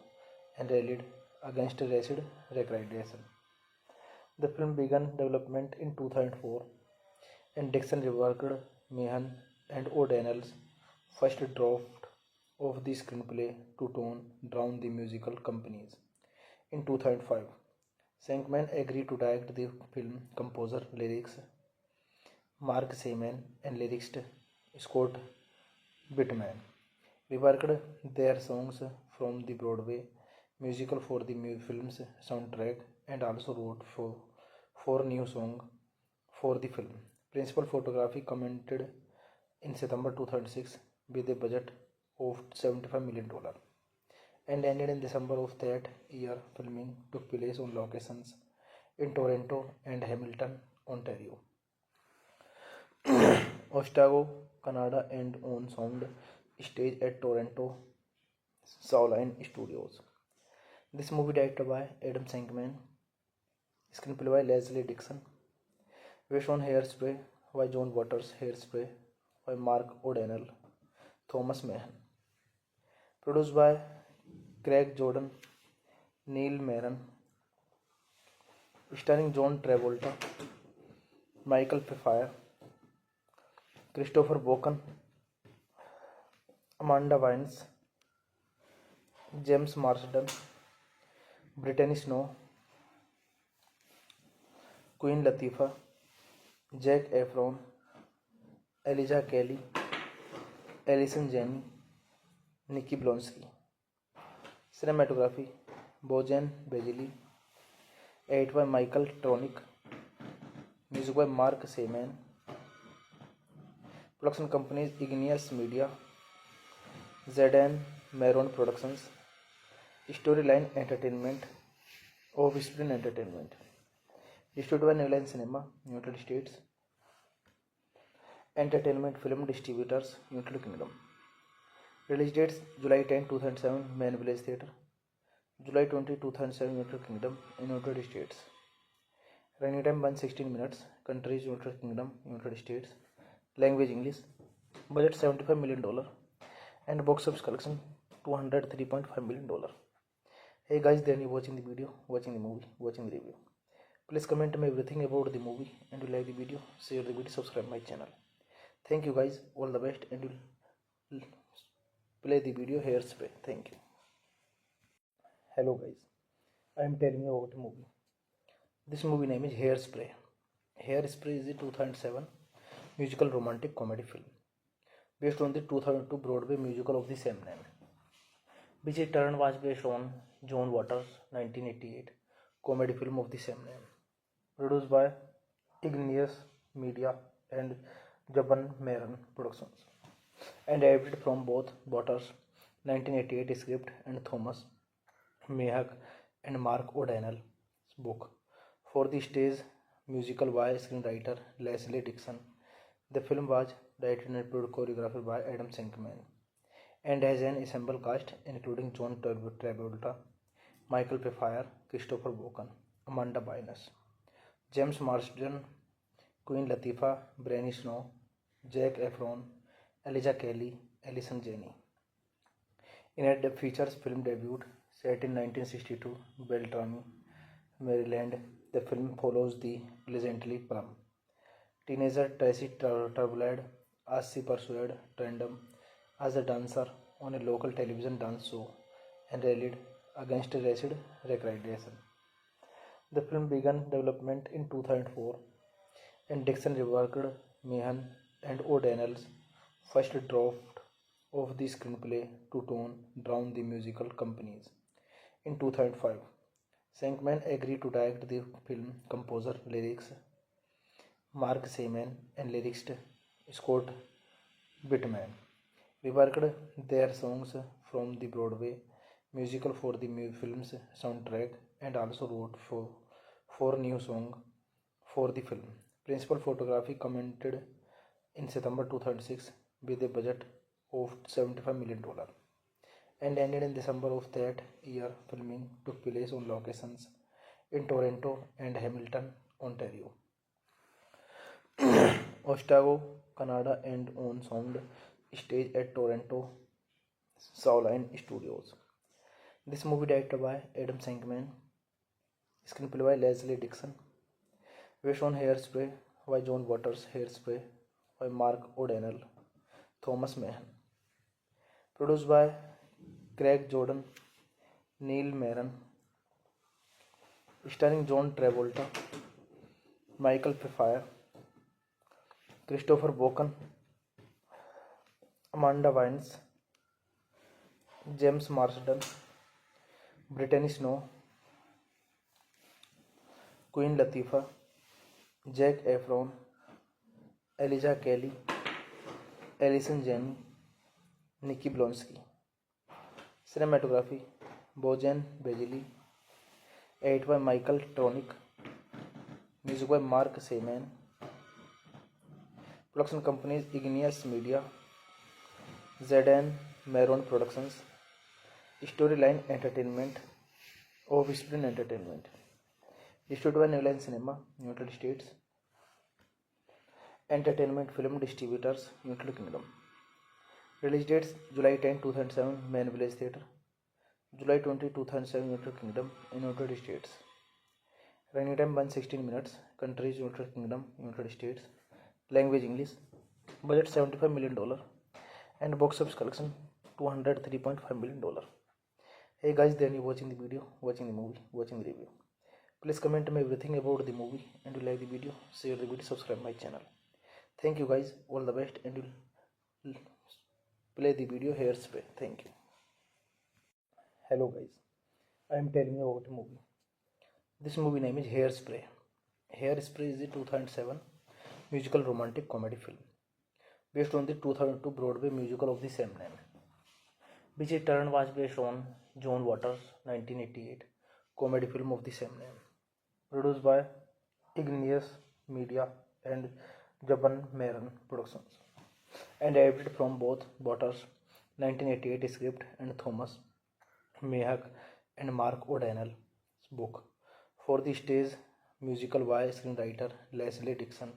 and rallied against acid recreation. The film began development in 2004, and Dixon reworked Meehan and O'Donnell's first draft of the screenplay to tone down the musical companies. In 2005, Shankman agreed to direct the film. Composer lyrics Mark Seaman and lyricist Scott Bittman reworked their songs from the Broadway musical for the film's soundtrack and also wrote four new songs for the film. Principal photography commented in September 2006 with a budget of $75 million and ended in December of that year. Filming took place on locations in Toronto and Hamilton, Ontario, Otago, Canada, and on sound stage at Toronto Shawline Studios. This movie directed by Adam Shankman, screenplay by Leslie Dixon, based on Hairspray by John Waters, Hairspray by Mark O'Donnell, Thomas Mahan, produced by Craig Jordan, Neil Maron, starring John Travolta, Michael Pfeiffer, Christopher Walken, Amanda Bynes, James Marsden, Brittany Snow, Queen Latifah, Zac Efron, Elijah Kelly, Allison Janney, Nikki Blonsky. Cinematography Bojan Bajili. Edit by Michael Tronick. Music by Mark Seaman. Production companies Igneous Media, ZN Maron Productions, Storyline Entertainment, Offspring Entertainment. Distributed by New Line Cinema, United States. Entertainment Film Distributors, United Kingdom. Release dates July 10, 2007, Main Village Theatre. July 20, 2007, United Kingdom, United States. Running time 116 minutes. Countries United Kingdom, United States. Language English. Budget $75 million. And box office collection $203.5 million. Hey guys, then you watching the video, watching the movie, watching the review. Please comment me everything about the movie, and you like the video, share the video, subscribe my channel. Thank you guys, all the best, and you'll play the video Hairspray. Thank you. Hello guys, I am telling you about a movie. This movie name is Hairspray. Hairspray is a 2007 musical romantic comedy film based on the 2002 Broadway musical of the same name, which in turn was based on John Waters' 1988 comedy film of the same name, produced by Igneous Media and Jaban Maron Productions, and adapted from both Waters' 1988 script and Thomas Mahak and Mark O'Donnell's book for the stage musical by screenwriter Leslie Dixon. The film was directed and choreographed by Adam Shankman and has an ensemble cast including John Travolta, Michael Pfeiffer, Christopher Walken, Amanda Bynes, James Marsden, Queen Latifah, Brittany Snow, Zac Efron, Elijah Kelly, Allison Janney. In a features film debut set in 1962, Beltrami, Maryland, the film follows the pleasantly plump teenager Tracy Turbulad as she pursued Trendam as a dancer on a local television dance show and rallied against acid recreation. The film began development in 2004, and Dixon reworked Meehan and O'Donnell's first draft of the screenplay to tone down the musical companies. In 2005, Shankman agreed to direct the film. Composer lyrics Mark Seaman and lyricist Scott Bittman reworked their songs from the Broadway musical for the film's soundtrack and also wrote four new songs for the film. Principal photography commented in September 2006 with a budget of $75 million and ended in December of that year. Filming took place on locations in Toronto and Hamilton, Ontario, Otago, Canada, and on sound stage at Toronto Sawline Studios. This movie directed by Adam Shankman, screenplay by Leslie Dixon, based on Hairspray by John Waters, Hairspray by Mark O'Donnell, Thomas Mahan, produced by Craig Jordan, Neil Maron, starring John Travolta, Michael Pfeiffer, Christopher Walken, Amanda Bynes, James Marsden, Brittany Snow, Queen Latifah, Zac Efron, Elijah Kelly, Allison Janney, Nikki Blonsky. Cinematography Bojan Bajili, edited by Michael Tronick, music by Mark Seaman. Production companies Igneous Media, Zedane Maron Productions, Storyline Entertainment, Offspring Entertainment. Distributed by New Line Cinema, United States. Entertainment Film Distributors, United Kingdom. Release dates July 10, 2007, Main Village Theatre. July 20, 2007, United Kingdom and United States. Running time 116 minutes. Countries United Kingdom, United States. Language English. Budget $75 million and box office collection $203.5 million. Hey guys, then you watching the video, watching the movie, watching the review. Please comment me everything about the movie, and you like the video, share the video, subscribe my channel. Thank you guys, all the best, and you'll play the video Hairspray. Thank you. Hello guys, I am telling you about a movie. This movie name is Hairspray. Hairspray is a 2007 musical romantic comedy film based on the 2002 Broadway musical of the same name, which in turn was based on John Waters' 1988 comedy film of the same name, produced by Igneous Media and Jaban Maron Productions, and adapted from both Waters' 1988 script and Thomas Mahak and Mark O'Donnell's book for the stage musical by screenwriter Leslie Dixon.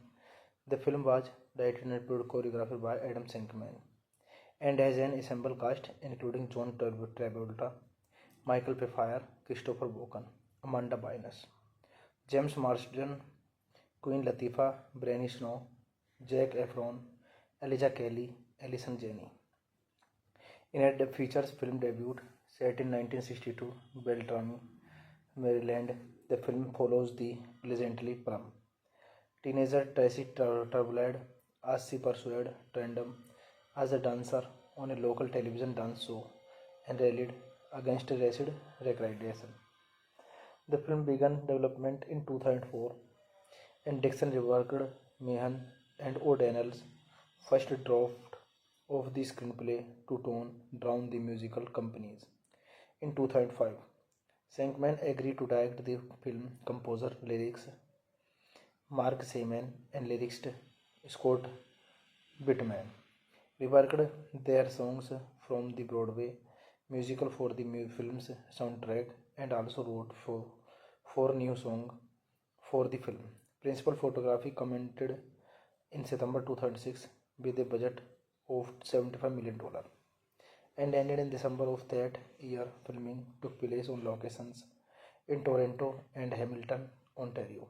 The film was directed and choreographed by Adam Shankman and has an ensemble cast including John Travolta, Michael Pfeiffer, Christopher Walken, Amanda Bynes, James Marsden, Queen Latifah, Brittany Snow, Zac Efron, Elijah Kelly, Allison Janney. In a features film debut set in 1962 Beltrami, Maryland, the film follows the legendary prom teenager Tracy Turbulad as she pursued Trendam as a dancer on a local television dance show and rallied against racist recreation. The film began development in 2004 and Dixon reworked Mahan and O'Donnell's first draft of the screenplay to tone down the musical companies. In 2005, Shankman agreed to direct the film. Composer, lyrics Mark Seaman and lyricist Scott Bittman reworked their songs from the Broadway musical for the film's soundtrack and also wrote four new songs for the film. Principal photography commented in September 2006 with a budget of $75 million and ended in December of that year. Filming took place on locations in Toronto and Hamilton, Ontario,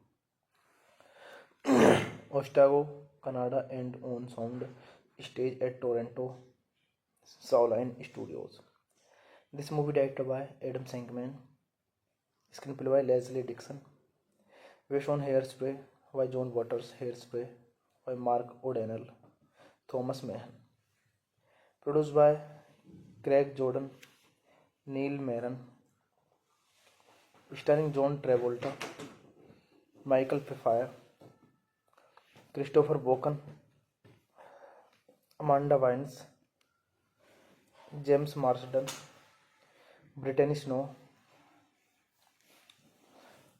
Otago, Canada, and on sound stage at Toronto Sawline Studios. This movie directed by Adam Shankman, screenplay by Leslie Dixon, based on Hairspray by John Waters, Hairspray by Mark O'Donnell, Thomas Mahan, produced by Craig Jordan, Neil Maron, starring John Travolta, Michael Pfeiffer, Christopher Walken, Amanda Bynes, James Marsden, Brittany Snow,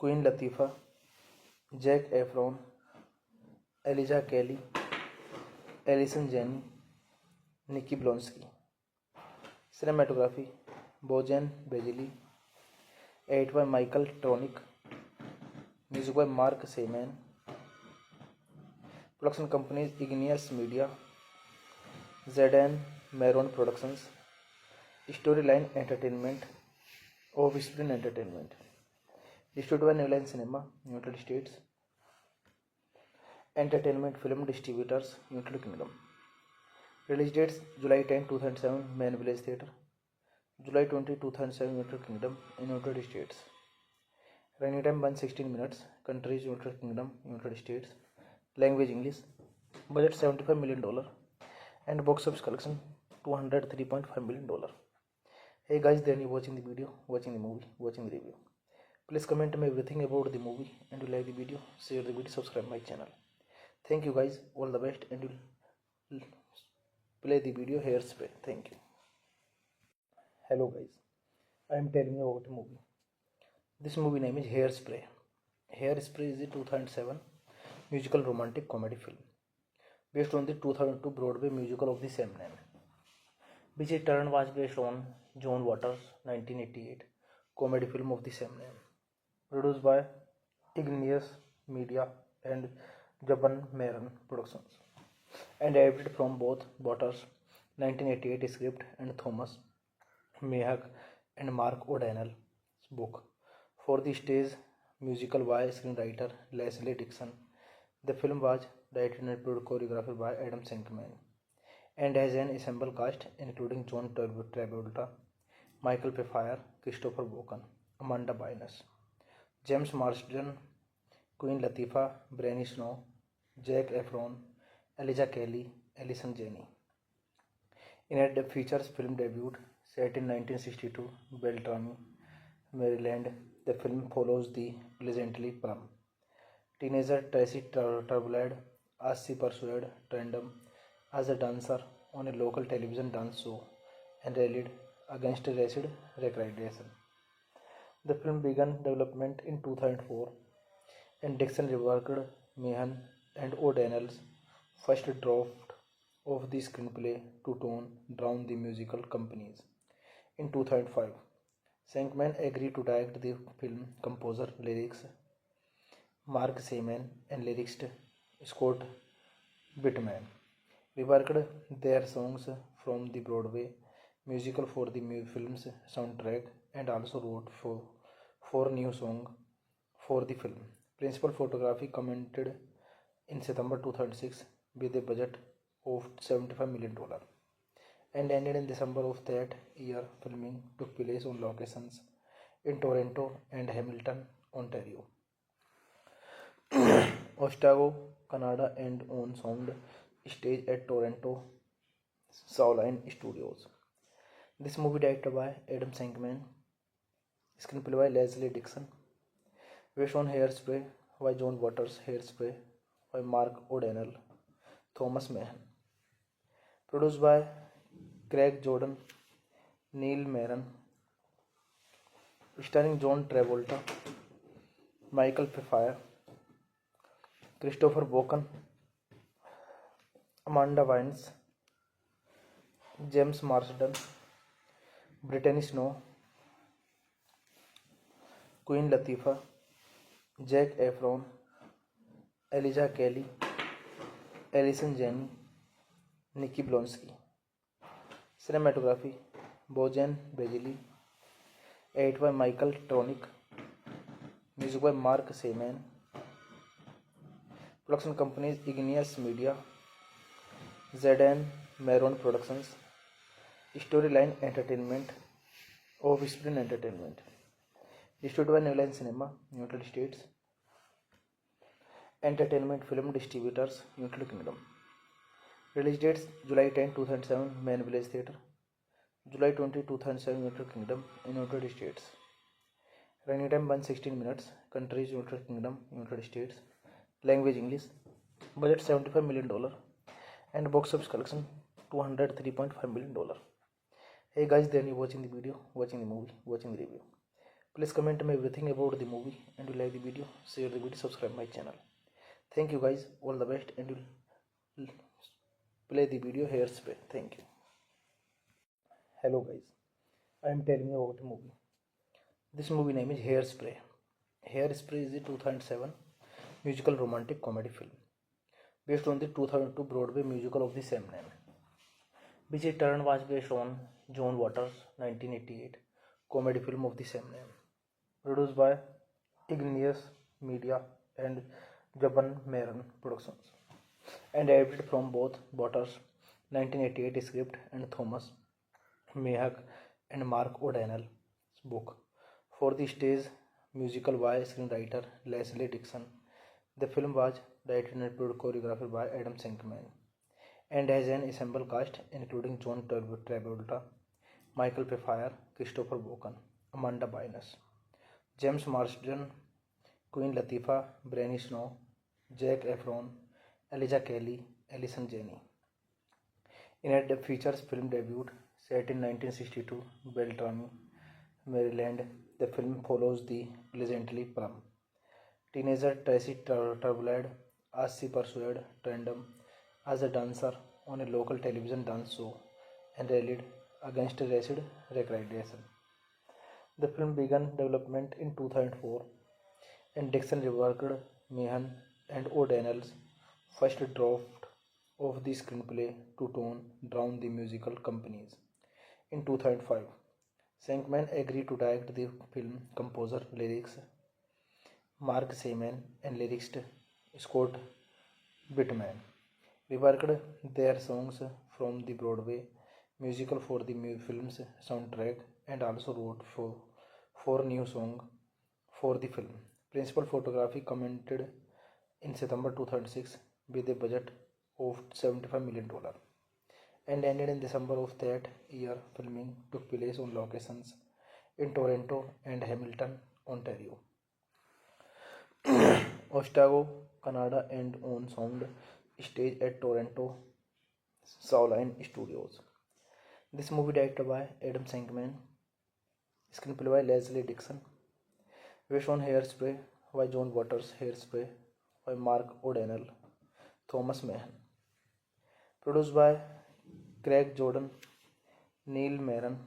Queen Latifah, Zac Efron, Elijah Kelly, Allison Janney, Nikki Blonsky. Cinematography Bojan Bajili. Edit by Michael Tronick. Music by Mark Seaman. Production companies Igneous Media, ZN Maron Productions. Storyline Entertainment, Offspring Entertainment. Distributed by New Line Cinema, United States. Entertainment Film Distributors, United Kingdom. Release dates July 10, 2007, Main Village Theatre. July 20, 2007, United Kingdom, United States. Running time 116 minutes. Countries United Kingdom, United States. Language English. Budget $75 million. And box office collection $203.5 million. Hey guys, then you watching the video, watching the movie, watching the review. Please comment me everything about the movie, and you like the video, share the video, subscribe my channel. Thank you guys, all the best, and you'll play the video Hairspray. Thank you. Hello guys, I am telling you about a movie. This movie name is Hairspray. Hairspray is a 2007 musical romantic comedy film based on the 2002 Broadway musical of the same name, which in turn was based on John Waters' 1988 comedy film of the same name, produced by Igneous Media and Jaban Maron Productions, and adapted from both Waters' 1988 script and Thomas Mayhack and Mark O'Donnell's book for the stage musical by screenwriter Leslie Dixon. The film was directed and choreographed by Adam Shankman and has an ensemble cast including John Travolta, Michael Pfeiffer, Christopher Walken, Amanda Bynes, James Marsden, Queen Latifah, Brittany Snow, Zac Efron, Elijah Kelly, Allison Janney. In a features film debut set in 1962, Beltrami, Maryland, the film follows the pleasantly plump teenager Tracy Turbulad as she pursued Trendam as a dancer on a local television dance show and rallied against acid recreation. The film began development in 2004, and Dixon reworked Meehan and O'Donnell's first draft of the screenplay to tone down the musical companies. In 2005, Shankman agreed to direct the film. Composer, lyrics Mark Seaman and lyricist Scott Wittman reworked their songs from the Broadway musical for the film's soundtrack and also wrote four new songs for the film. Principal photography commented in September 2006 with a budget of $75 million and ended in December of that year. Filming took place on locations in Toronto and Hamilton, Ontario, Otago, Canada, and on sound stage at Toronto Shawline Studios. This movie directed by Adam Shankman, screenplay by Leslie Dixon, based on Hairspray by John Waters, Hairspray by Mark O'Donnell, Thomas Mayhack, produced by Craig Jordan, Neil Maron, starring John Travolta, Michael Pfeiffer, Christopher Walken, Amanda Bynes, James Marsden, Brittany Snow, Queen Latifah, Zac Efron, Elijah Kelly, Allison Janney, Nikki Blonsky. Cinematography Bojan Bajili. Edit by Michael Tronick. Music by Mark Seaman. Production companies Igneous Media, ZN Maron Productions. Storyline Entertainment, Offspring Entertainment. Distributed by New Line Cinema, United States. Entertainment Film Distributors, United Kingdom. Release dates July 10, 2007, Main Village Theatre. July 20, 2007, United Kingdom, United States. Running time 116 minutes. Countries United Kingdom, United States. Language English. Budget $75 million. And box office collection $203.5 million. Hey guys, then you watching the video, watching the movie, watching the review. Please comment me everything about the movie, and you like the video, share the video, subscribe my channel. Thank you guys, all the best, and you'll play the video Hairspray. Thank you. Hello guys, I am telling you about a movie. This movie name is Hairspray. Hairspray is a 2007 musical romantic comedy film based on the 2002 Broadway musical of the same name, which in turn was based on John Waters' 1988 comedy film of the same name, produced by Igneous Media and Jaban Maron Productions, and adapted from both Waters' 1988 script and Thomas Mayhack and Mark O'Donnell's book for the stage musical by screenwriter Leslie Dixon. The film was directed and choreographed by Adam Shankman and has an ensemble cast including John Travolta, Michael Pfeiffer, Christopher Walken, Amanda Bynes, James Marsden, Queen Latifah, Brenny Snow, Zac Efron, Elijah Kelly, Allison Janney. In a features film debut set in 1962 Beltrami, Maryland, the film follows the pleasantly plump teenager Tracy Turbulad as she pursued Trendam as a dancer on a local television dance show and rallied against acid recreation. The film began development in 2004, and Dixon reworked Meehan and O'Donnell's first draft of the screenplay to tone down the musical companies. In 2005, Shankman agreed to direct the film. Composer, lyrics Mark Seaman and lyricist Scott Bittman reworked their songs from the Broadway musical for the film's soundtrack and also wrote four new songs for the film. Principal photography commented in September 2006 with a budget of $75 million and ended in December of that year. Filming took place on locations in Toronto and Hamilton, Ontario, Otago, Canada, and on sound stage at Toronto Shawline Studios. This movie directed by Adam Shankman, screenplay by Leslie Dixon, based on Hairspray by John Waters, Hairspray by Mark O'Donnell, Thomas Mayhack, produced by Craig Jordan, Neil Maron,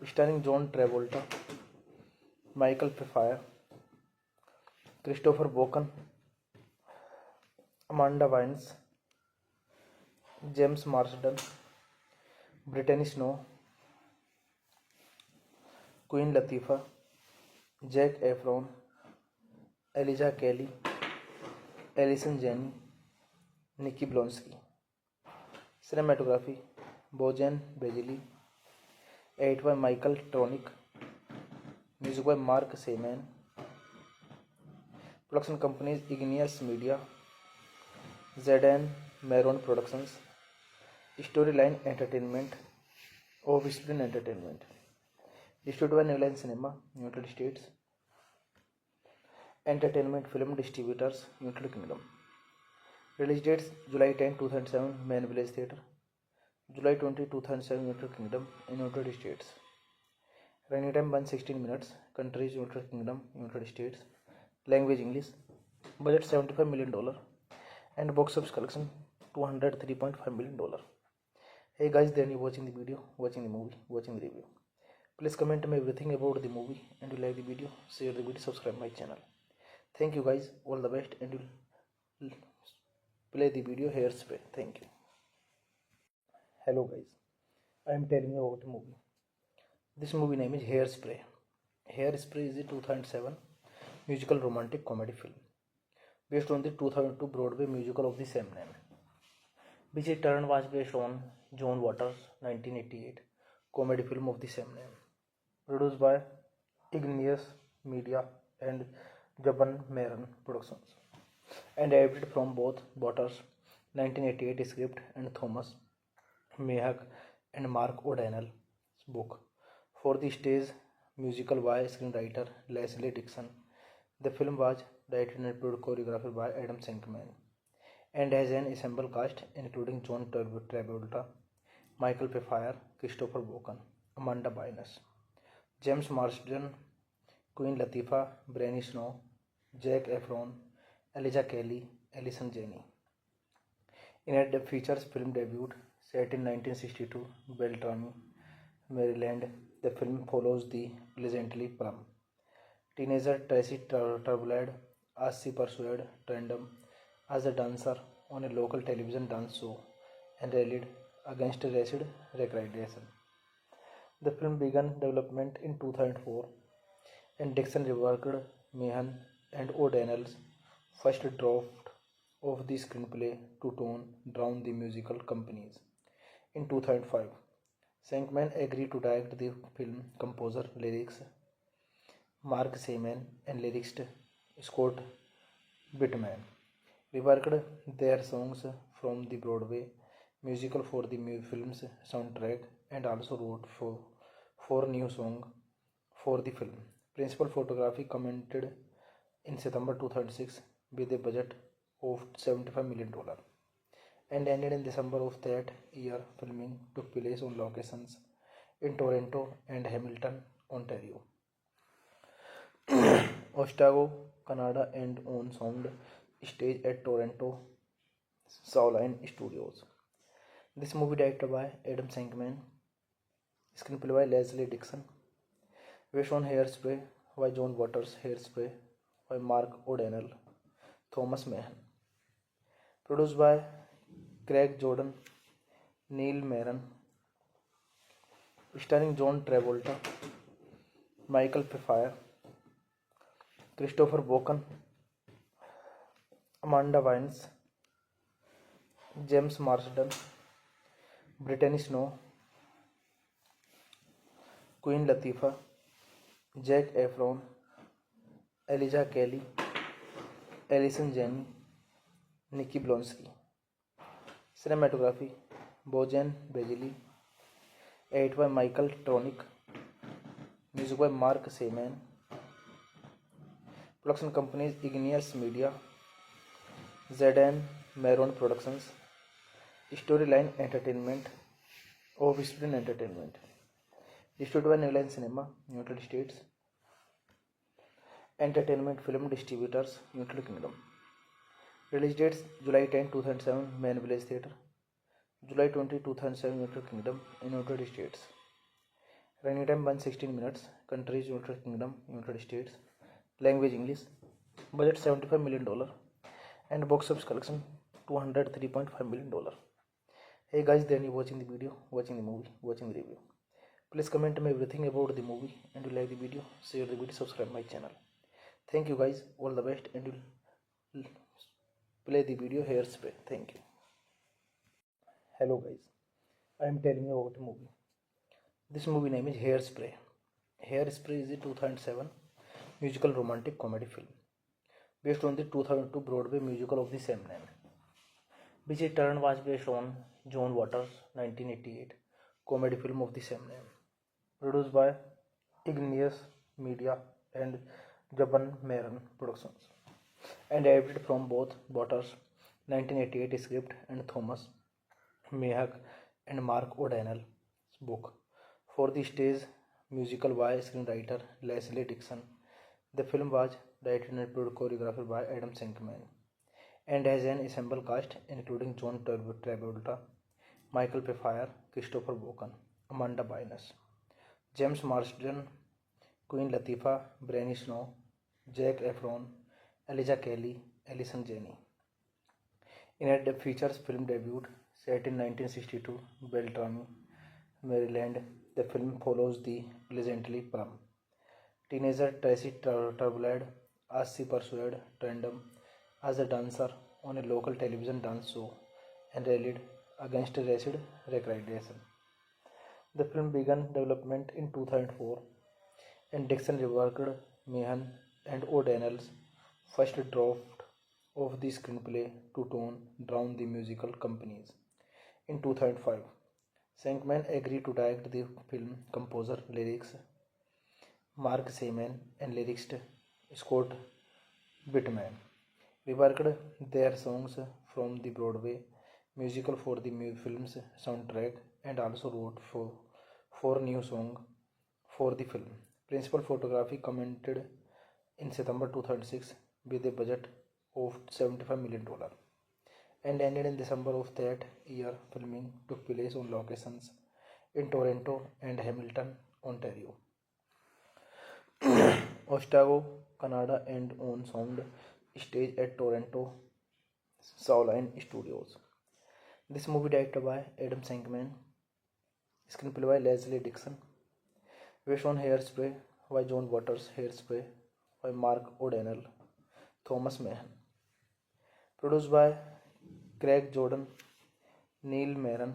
starring John Travolta, Michael Pfeiffer, Christopher Walken, Amanda Bynes, James Marsden, Brittany Snow, Queen Latifah, Zac Efron, Elijah Kelly, Allison Janney, Nikki Blonsky. Cinematography Bojan Bajili. Edit by Michael Tronick. Music by Mark Seaman. Production companies Igneous Media, Jaban Maron Productions, Storyline Entertainment, Offspring Entertainment. Distributed by New Line Cinema, United States. Entertainment Film Distributors, United Kingdom. Release dates July 10, 2007, Main Village Theatre. July 20, 2007, United Kingdom and United States. Running time 116 minutes. Countries United Kingdom, United States. Language English. Budget $75 million and box office collection $203.5 million. Hey guys, then you watching the video, watching the movie, watching the review. Please comment me everything about the movie, and you like the video, share the video, subscribe my channel. Thank you guys, all the best, and you'll play the video Hairspray. Thank you. Hello guys, I am telling you about a movie. This movie name is Hairspray. Hairspray is a 2007 musical romantic comedy film based on the 2002 Broadway musical of the same name, which in turn was based on John Waters' 1988 comedy film of the same name, produced by Igneous Media and Jaban Maron Productions, and adapted from both Waters' 1988 script and Thomas Mayhack and Mark O'Donnell's book for the stage musical by screenwriter Leslie Dixon. The film was directed and choreographed by Adam Shankman and has an ensemble cast including John Travolta, Michael Pfeiffer, Christopher Walken, Amanda Bynes, James Marsden, Queen Latifah, Brittany Snow, Zac Efron, Elijah Kelly, Allison Janney. In a features film debut set in 1962, Beltrami, Maryland, the film follows the pleasantly plump teenager Tracy Turbulad as she pursued Trendam as a dancer on a local television dance show and rallied against acid recreation. The film began development in 2004, and Dixon reworked Meehan and O'Donnell's first draft of the screenplay to tone down the musical companies. In 2005, Shankman agreed to direct the film. Composer lyrics Mark Seaman and lyricist Scott Bittman reworked their songs from the Broadway musical for the film's soundtrack and also wrote four new songs for the film. Principal photography commented in September 2006 with a budget of $75 million and ended in December of that year. Filming took place on locations in Toronto and Hamilton, Ontario, Otago, Canada, and on sound stage at Toronto Sauline Studios. This movie directed by Adam Shankman, screenplay by Leslie Dixon, based on Hairspray by John Waters, Hairspray by Mark O'Donnell, Thomas Mahan, produced by Craig Jordan, Neil Maron, starring John Travolta, Michael Pfeiffer, Christopher Walken, Amanda Bynes, James Marsden, Brittany Snow, Queen Latifah, Zac Efron, Elijah Kelly, Allison Janney, Nikki Blonsky. Cinematography Bojan Bajili. Edit by Michael Tronick. Music by Mark Seaman. Production companies Igneous Media, ZN Maron Productions, Storyline Entertainment, Offspring Entertainment. Distributed by New Line Cinema, United States. Entertainment Film Distributors, United Kingdom. Release dates July 10, 2007, Main Village Theatre. July 20, 2007, United Kingdom, United States. Running time 116 minutes. Countries United Kingdom, United States. Language English. Budget $75 million. And box office collection $203.5 million. Hey guys, then you watching the video, watching the movie, watching the review. Please comment me everything about the movie, and you like the video, share the video, subscribe my channel. Thank you guys, all the best, and you'll play the video Hairspray. Thank you. Hello guys, I am telling you about a movie. This movie name is Hairspray. Hairspray is a 2007 musical romantic comedy film based on the 2002 Broadway musical of the same name, which in turn was based on John Waters' 1988 comedy film of the same name, produced by Igneous Media and Jaban Maron Productions, and adapted from both Waters' 1988 script and Thomas Mahak and Mark O'Donnell's book for the stage musical by screenwriter Leslie Dixon. The film was directed and choreographed by Adam Shankman and has an ensemble cast including John Travolta, Michael Pfeiffer, Christopher Walken, Amanda Bynes, James Marsden, Queen Latifah, Brittany Snow, Zac Efron, Elijah Kelly, Allison Janney. In a features film debut set in 1962, Beltrami, Maryland, the film follows the pleasantly plump teenager Tracy Turbulad as she pursued Trendam as a dancer on a local television dance show and rallied against acid recreation. The film began development in 2004, and Dixon reworked Meehan and O'Donnell's first draft of the screenplay to tone down the musical companies. In 2005, Shankman agreed to direct the film. Composer lyrics Mark Seaman and lyricist Scott Bittman reworked their songs from the Broadway musical for the film's soundtrack and also wrote four new songs for the film. Principal photography commented in September 2006 with a budget of $75 million and ended in December of that year. Filming took place on locations in Toronto and Hamilton, Ontario, Otago, Canada, and on sound stage at Toronto Sauline Studios. This movie directed by Adam Shankman, screenplay by Leslie Dixon, based on Hairspray by John Waters, Hairspray by Mark O'Donnell, Thomas Mahan, produced by Craig Jordan, Neil Maron,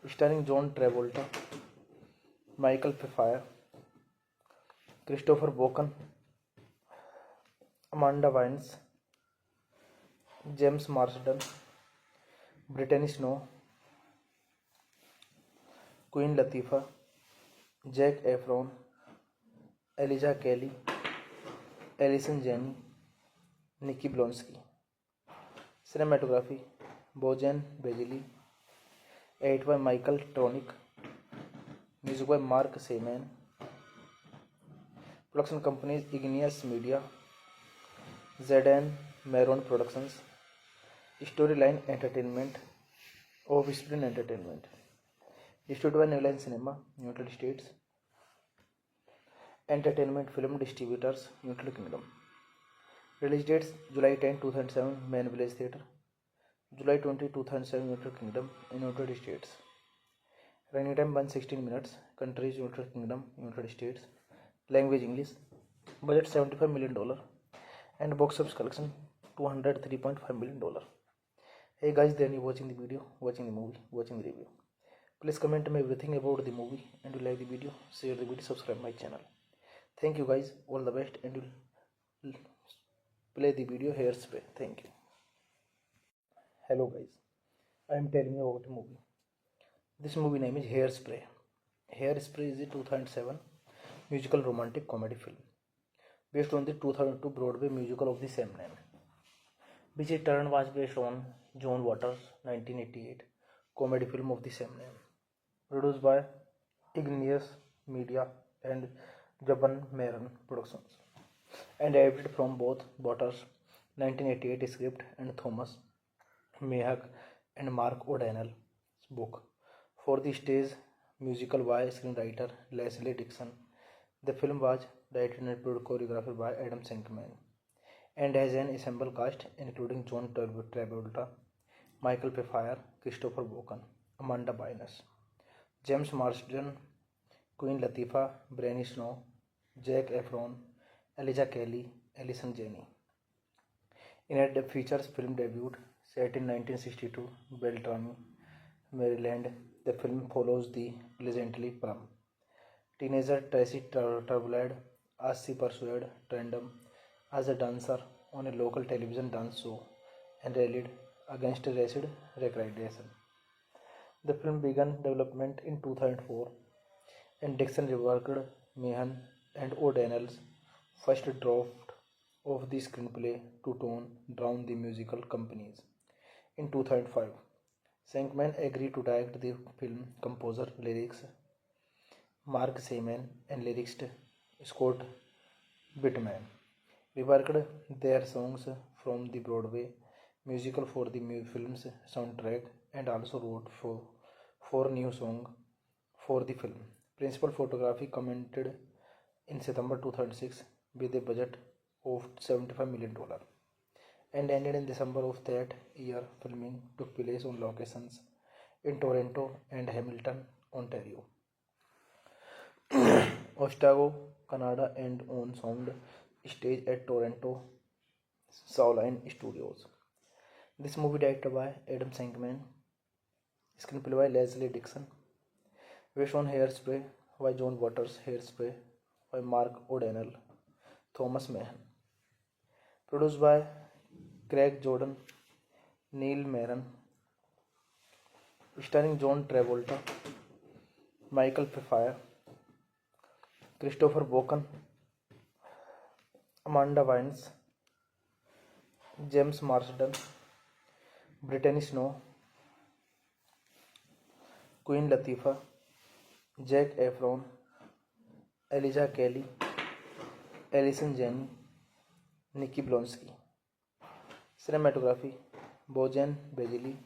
starring John Travolta, Michael Pfeiffer, Christopher Walken, Amanda Bynes, James Marsden, Brittany Snow, Queen Latifah, Zac Efron, Elijah Kelly, Allison Janney, Nikki Blonsky. Cinematography Bojan Bajili, edit by Michael Tronick, music by Mark Seaman. Production companies Igneous Media, Zedane Maron Productions, Storyline Entertainment, Offspring Entertainment. Distributed by New Line Cinema, United States. Entertainment Film Distributors, United Kingdom. Release dates July 10, 2007, Main Village Theatre. July 20, 2007, United Kingdom and United States. Running time 116 minutes. Countries United Kingdom, United States. Language English. Budget $75 million and box office collection $203.5 million. Hey guys, then you watching the video, watching the movie, watching the review. Please comment me everything about the movie, and you like the video, share the video, subscribe my channel. Thank you guys, all the best, and you'll play the video Hairspray. Thank you. Hello guys, I am telling you about a movie. This movie name is Hairspray. Hairspray is a 2007 musical romantic comedy film based on the 2002 Broadway musical of the same name, which in turn was based on John Waters' 1988 comedy film of the same name, produced by Igneous Media and Jaban Maron Productions, and adapted from both Waters' 1988 script and Thomas Mahak and Mark O'Donnell's book for the stage musical by screenwriter Leslie Dixon. The film was directed and choreographed by Adam Shankman and has an ensemble cast including John Travolta, Michael Pfeiffer, Christopher Walken, Amanda Bynes, James Marsden, Queen Latifah, Brittany Snow, Zac Efron, Elijah Kelly, Allison Janney. In a features film debut set in 1962 Beltrami, Maryland, the film follows the legendary prom teenager Tracy Turbulad as she pursued Trendam as a dancer on a local television dance show and rallied against racist recreation. The film began development in 2004, and Dixon reworked Mahan and O'Donnell's first draft of the screenplay to tone down the musical companies. In 2005, Shankman agreed to direct the film. Composer, lyrics Mark Seaman and lyricist Scott Bittman reworked their songs from the Broadway musical for the film's soundtrack and also wrote four new songs for the film. Principal photography commented in September 2006 with a budget of $75 million and ended in December of that year. Filming took place on locations in Toronto and Hamilton, Ontario, Otago, Canada, and on sound stage at Toronto Sauline Studios. This movie directed by Adam Shankman, screenplay by Leslie Dixon, based on Hairspray by John Waters, Hairspray by Mark O'Donnell, Thomas Mahan, produced by Craig Jordan, Neil Maron, starring John Travolta, Michael Pfeiffer, Christopher Walken, Amanda Bynes, James Marsden, Brittany Snow, Queen Latifah, Zac Efron, Elijah Kelly, Alison Janney, Nikki Blonsky. Cinematography Bojan Bajili.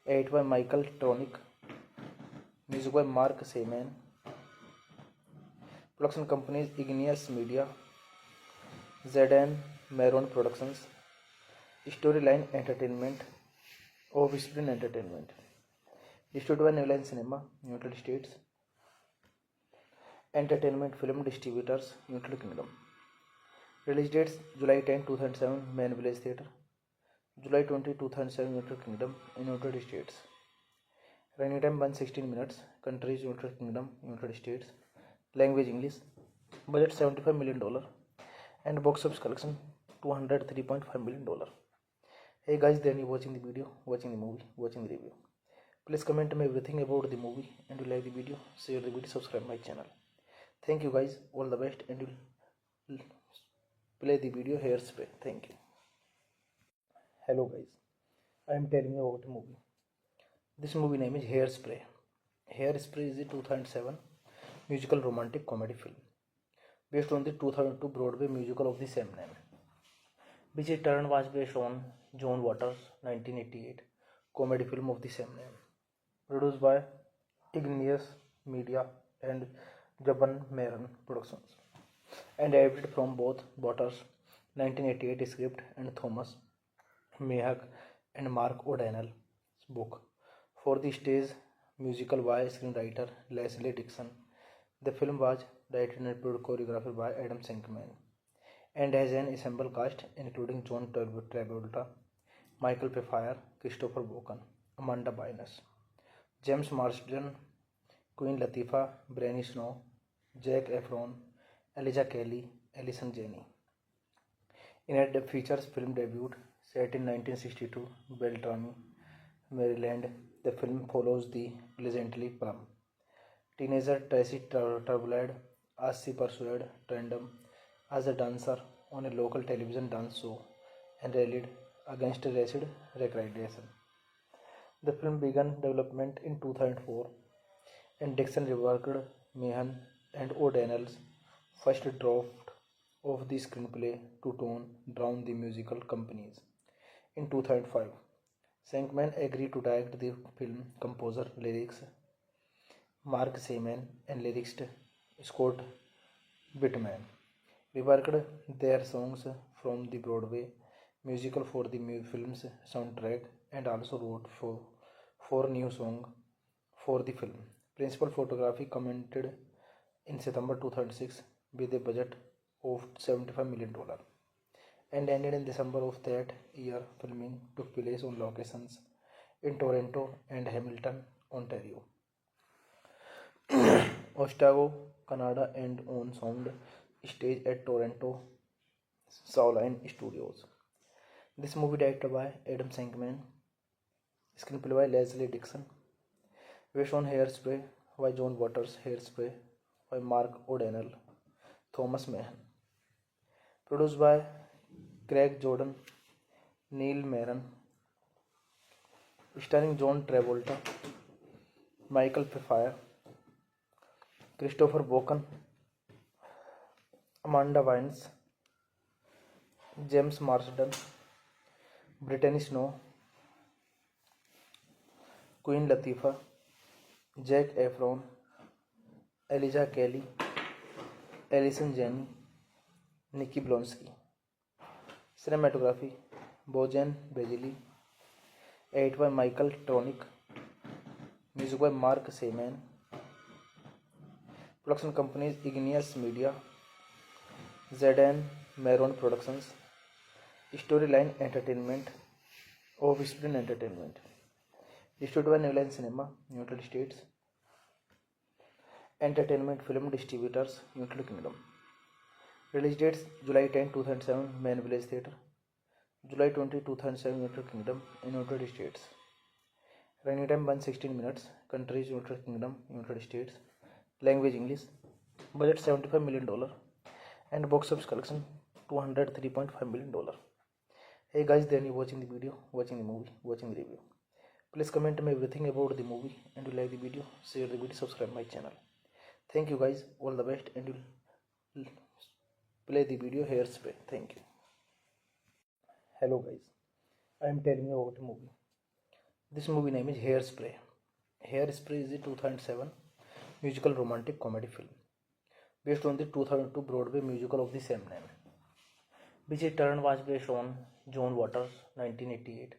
Edit by Michael Tronick. Music by Mark Seaman. Production companies Igneous Media, ZN Maron Productions. Storyline Entertainment, Offspring Entertainment. Distributed by New Line Cinema, United States. Entertainment Film Distributors, United Kingdom. Release dates July 10, 2007, Main Village Theatre. July 20, 2007, United Kingdom, United States. Running time 116 minutes. Countries United Kingdom, United States. Language English. Budget $75 million. And box office collection $203.5 million. Hey guys, then you watching the video, watching the movie, watching the review. Please comment me everything about the movie, and you like the video, share the video, subscribe my channel. Thank you guys, all the best, and you'll play the video Hairspray. Thank you. Hello guys, I am telling you about a movie. This movie name is Hairspray. Hairspray is a 2007 musical romantic comedy film based on the 2002 Broadway musical of the same name, which in turn was based on John Waters' 1988 comedy film of the same name, produced by Igneous Media and Jaban Maron Productions, and adapted from both Waters' 1988 script and Thomas Mayhack and Mark O'Donnell's book for the stage musical by screenwriter Leslie Dixon. The film was directed and choreographed by Adam Shankman and has an ensemble cast including John Travolta, Michael Pfeiffer, Christopher Walken, Amanda Bynes, James Marsden, Queen Latifah, Brittany Snow, Zac Efron, Elijah Kelly, Alison Janney. In a features film debut set in 1962, Beltrami, Maryland, the film follows the pleasantly plump teenager Tracy Turbulad as she pursued Trendam as a dancer on a local television dance show and rallied against racist recreation. The film began development in 2004, and Dixon reworked Meehan and O'Donnell's first draft of the screenplay to tone down the musical companies. In 2005, Shankman agreed to direct the film. Composer, lyrics Mark Seaman and lyricist Scott Whitman reworked their songs from the Broadway musical for the film's soundtrack and also wrote four new songs for the film. Principal photography commented in September 2006 with a budget of $75 million and ended in December of that year. Filming took place on locations in Toronto and Hamilton, Ontario, Otago, Canada, and on sound stage at Toronto Shawline Studios. This movie directed by Adam Shankman, screenplay by Leslie Dixon, based on Hairspray by John Waters, Hairspray by Mark O'Donnell, Thomas Mayhack, produced by Craig Jordan, Neil Maron, starring John Travolta, Michael Pfeiffer, Christopher Walken, Amanda Bynes, James Marsden, Brittany Snow, Queen Latifah, Zac Efron, Elijah Kelly, Alison Janney, Nikki Blonsky. Cinematography Bojan Bajili. Edit by Michael Tronick. Music by Mark Seaman. Production companies Igneous Media, ZN Maron Productions. Storyline Entertainment, Offspring Entertainment. Distributed by New Line Cinema, United States. Entertainment Film Distributors, United Kingdom. Release dates July 10, 2007, Main Village Theatre. July 20, 2007, United Kingdom, United States. Running time 116 minutes. Countries United Kingdom, United States. Language English. Budget $75 million. And box office collection $203.5 million. Hey guys, then you watching the video, watching the movie, watching the review. Please comment me everything about the movie, and you like the video, share the video, subscribe my channel. Thank you guys, all the best, and you'll play the video Hairspray. Thank you. Hello guys, I am telling you about a movie. This movie name is Hairspray. Hairspray is a 2007 musical romantic comedy film based on the 2002 Broadway musical of the same name, which in turn was based on John Waters' 1988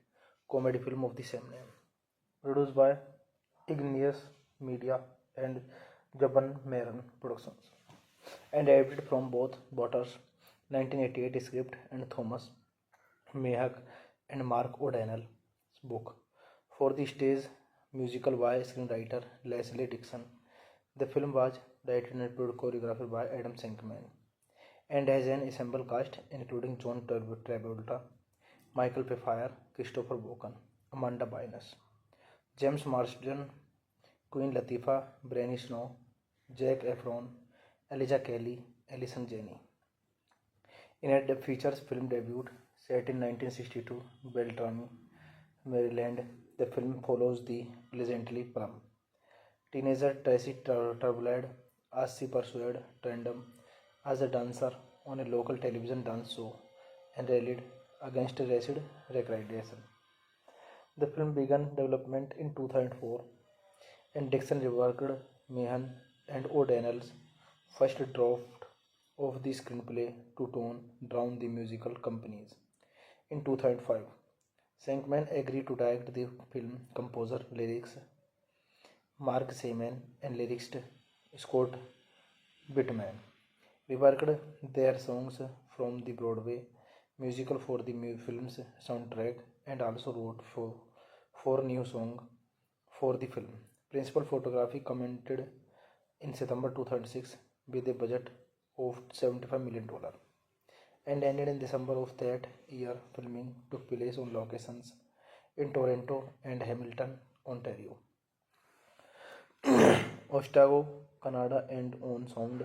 comedy film of the same name, produced by Igneous Media and Jaban Maron Productions, and adapted from both Waters' 1988 script and Thomas Mayhack and Mark O'Donnell's book for the stage musical by screenwriter Leslie Dixon. The film was directed and choreographed by Adam Shankman and has an ensemble cast including John Travolta, Michael Pfeiffer, Christopher Walken, Amanda Bynes, James Marsden, Queen Latifah, Brittany Snow, Zac Efron, Elijah Kelly, Allison Janney. In a features film debut set in 1962, Beltrami, Maryland, the film follows the pleasantly plump teenager Tracy Turbulad as she pursued Trendam as a dancer on a local television dance show and rallied against racist recreation. The film began development in 2004 and Dixon reworked Meehan and O'Donnell's first draft of the screenplay to tone down the musical companies. In 2005, Shankman agreed to direct the film. Composer, lyrics Mark Seaman and lyricist Scott Bittman reworked their songs from the Broadway musical for the film's soundtrack and also wrote four new songs for the film. Principal photography commented in September 2006 with a budget of $75 million and ended in December of that year. Filming took place on locations in Toronto and Hamilton, Ontario, Otago, Canada, and on sound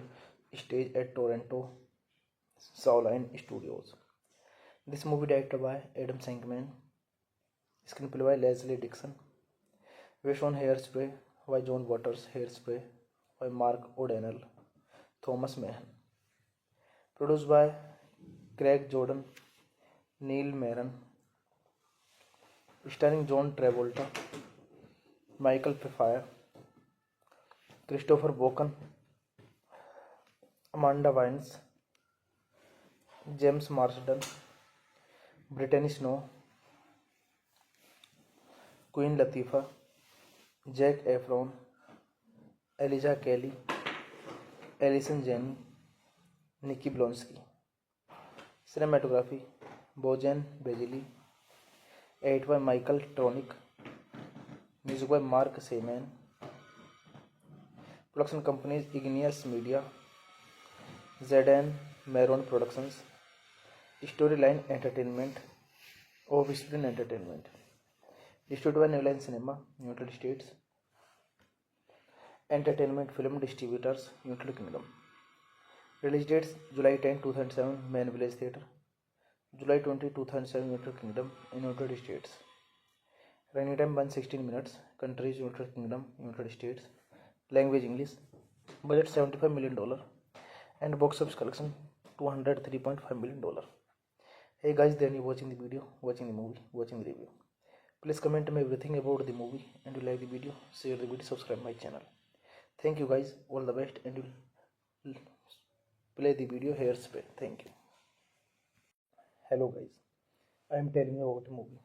stage at Toronto Shawline Studios. This movie directed by Adam Shankman, screenplay by Leslie Dixon, based on Hairspray by John Waters, Hairspray by Mark O'Donnell, Thomas Mayhack, produced by Craig Jordan, Neil Maron, starring John Travolta, Michael Pfeiffer, Christopher Walken, Amanda Bynes, James Marsden, Brittany Snow, Queen Latifah, Zac Efron, Elijah Kelly, Allison Janney, Nikki Blonsky. Cinematography Bojan Bajili. Edit by Michael Tronick. Music by Mark Seaman. Production companies Igneous Media, Zadan Maron Productions, Storyline Entertainment, Offspring Entertainment. Distributed by New Line Cinema, United States. Entertainment Film Distributors, United Kingdom. Release dates July 10, 2007, Main Village Theatre. July 20, 2007, United Kingdom, United States. Running time 116 minutes. Countries United Kingdom, United States. Language English. Budget $75 million. And box office collection $203.5 million. Hey guys, then you watching the video, watching the movie, watching the review. Please comment me everything about the movie, and you like the video, share the video, subscribe my channel. Thank you guys, all the best, and you'll play the video Hairspray. Thank you. Hello guys, I am telling you about a movie.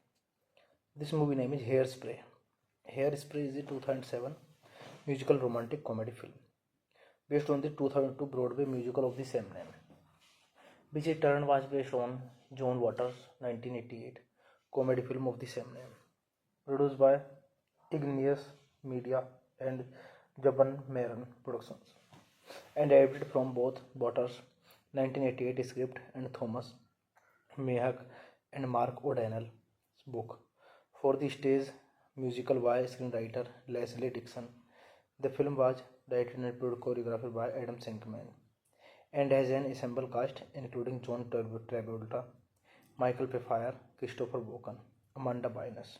This movie name is Hairspray. Hairspray is a 2007 musical romantic comedy film based on the 2002 Broadway musical of the same name, which in turn was based on John Waters' 1988 comedy film of the same name, produced by Igneous Media and Jaban Maron Productions, and adapted from both Waters' 1988 script and Thomas Mayhack and Mark O'Donnell's book for the stage musical by screenwriter Leslie Dixon. The film was directed and choreographed by Adam Shankman and has an ensemble cast including John Travolta, Michael Pfeiffer, Christopher Walken, Amanda Bynes,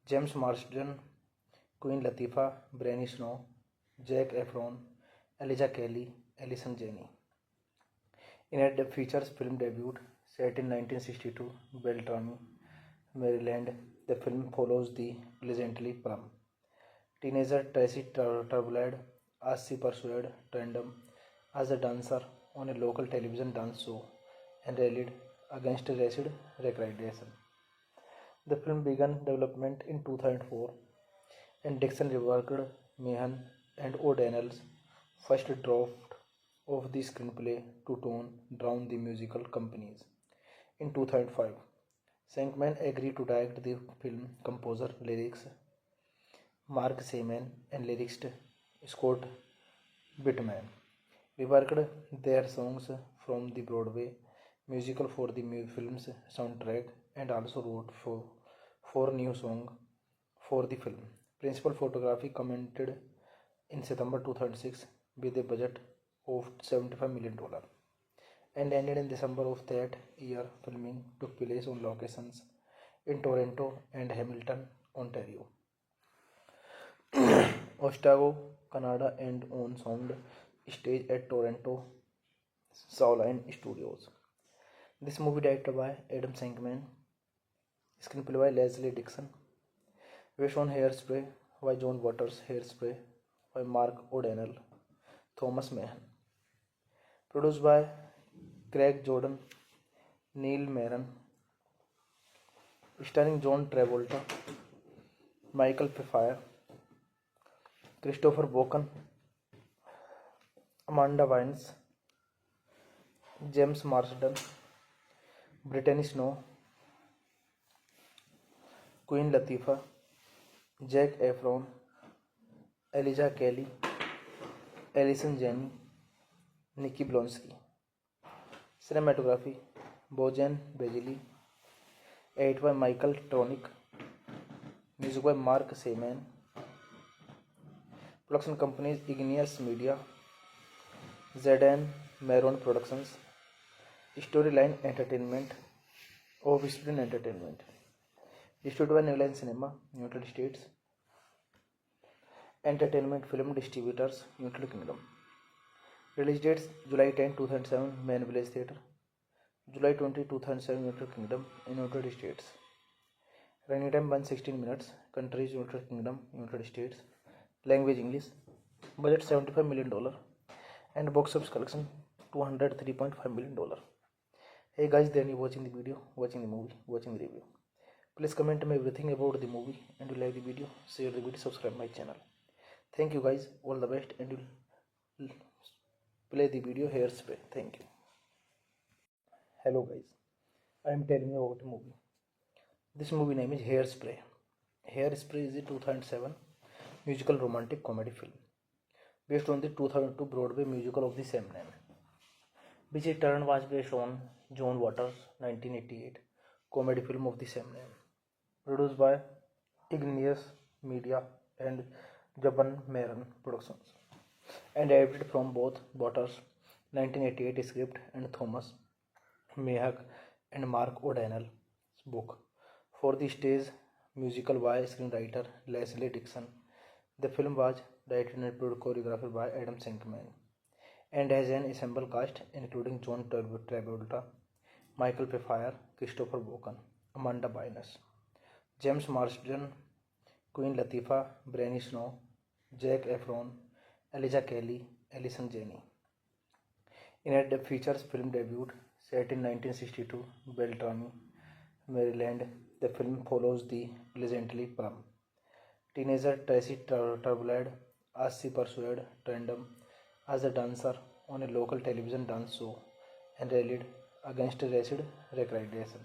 James Marsden, Queen Latifah, Brittany Snow, Zac Efron, Elijah Kelly, Allison Janney. In a features film debut set in 1962, Beltrami, Maryland, the film follows the pleasantly plump teenager Tracy Turbulad as she pursued Trendam as a dancer on a local television dance show and rallied against acid recreation. The film began development in 2004, and Dixon reworked Meehan and O'Donnell's first draft of the screenplay to tone down the musical companies. In 2005, Sankman agreed to direct the film. Composer, lyrics Mark Seaman and lyricist Scott Bittman reworked their songs from the Broadway musical for the film's soundtrack and also wrote for four new songs for the film. Principal photography commented in September 2006 with a budget of $75 million and ended in December of that year. Filming took place on locations in Toronto and Hamilton, Ontario, Otago, Canada, and on sound stage at Toronto Sauline Studios. This movie directed by Adam Sankman, screenplay by Leslie Dixon, based on Hairspray by John Waters, Hairspray by Mark O'Donnell, Thomas Mahan, produced by Craig Jordan, Neil Maron, starring John Travolta, Michael Pfeiffer, Christopher Walken, Amanda Bynes, James Marsden, Brittany Snow, Queen Latifah, Zac Efron, Elijah Kelly, Allison Janney, Nikki Blonsky. Cinematography Bojan Bajili. Edit by Michael Tronick. Music by Mark Seaman. Production companies Igneous Media, Zedane Maron Productions, Storyline Entertainment, Offspring Entertainment. Distributed by New Line Cinema, United States. Entertainment Film Distributors, United Kingdom. Release dates July 10, 2007, Main Village Theatre. July 20, 2007, United Kingdom, United States. Running time 116 minutes. Countries United Kingdom, United States. Language English. Budget $75 million. And box office collection $203.5 million. Hey guys, then you watching the video, watching the movie, watching the review. Please comment me everything about the movie, and you like the video, share the video, subscribe my channel. Thank you guys, all the best, and you'll play the video Hairspray. Thank you. Hello guys, I am telling you about a movie. This movie name is Hairspray. Hairspray is a 2007 musical romantic comedy film based on the 2002 Broadway musical of the same name, which in turn was based on John Waters' 1988 comedy film of the same name, produced by Igneous Media and Jaban Maron Productions, and adapted from both Waters' 1988 script and Thomas Mahak and Mark O'Donnell's book for the stage musical by screenwriter Leslie Dixon. The film was directed and choreographed by Adam Sankman and has an ensemble cast including John Travolta, Michael Pfeiffer, Christopher Walken, Amanda Bynes, James Marsden, Queen Latifah, Brittany Snow, Zac Efron, Elijah Kelly, Allison Janney. In a features film debut set in 1962, Beltrami, Maryland, the film follows the pleasantly plump teenager Tracy Turbulad as she pursued Trendam as a dancer on a local television dance show and rallied against acid recreation.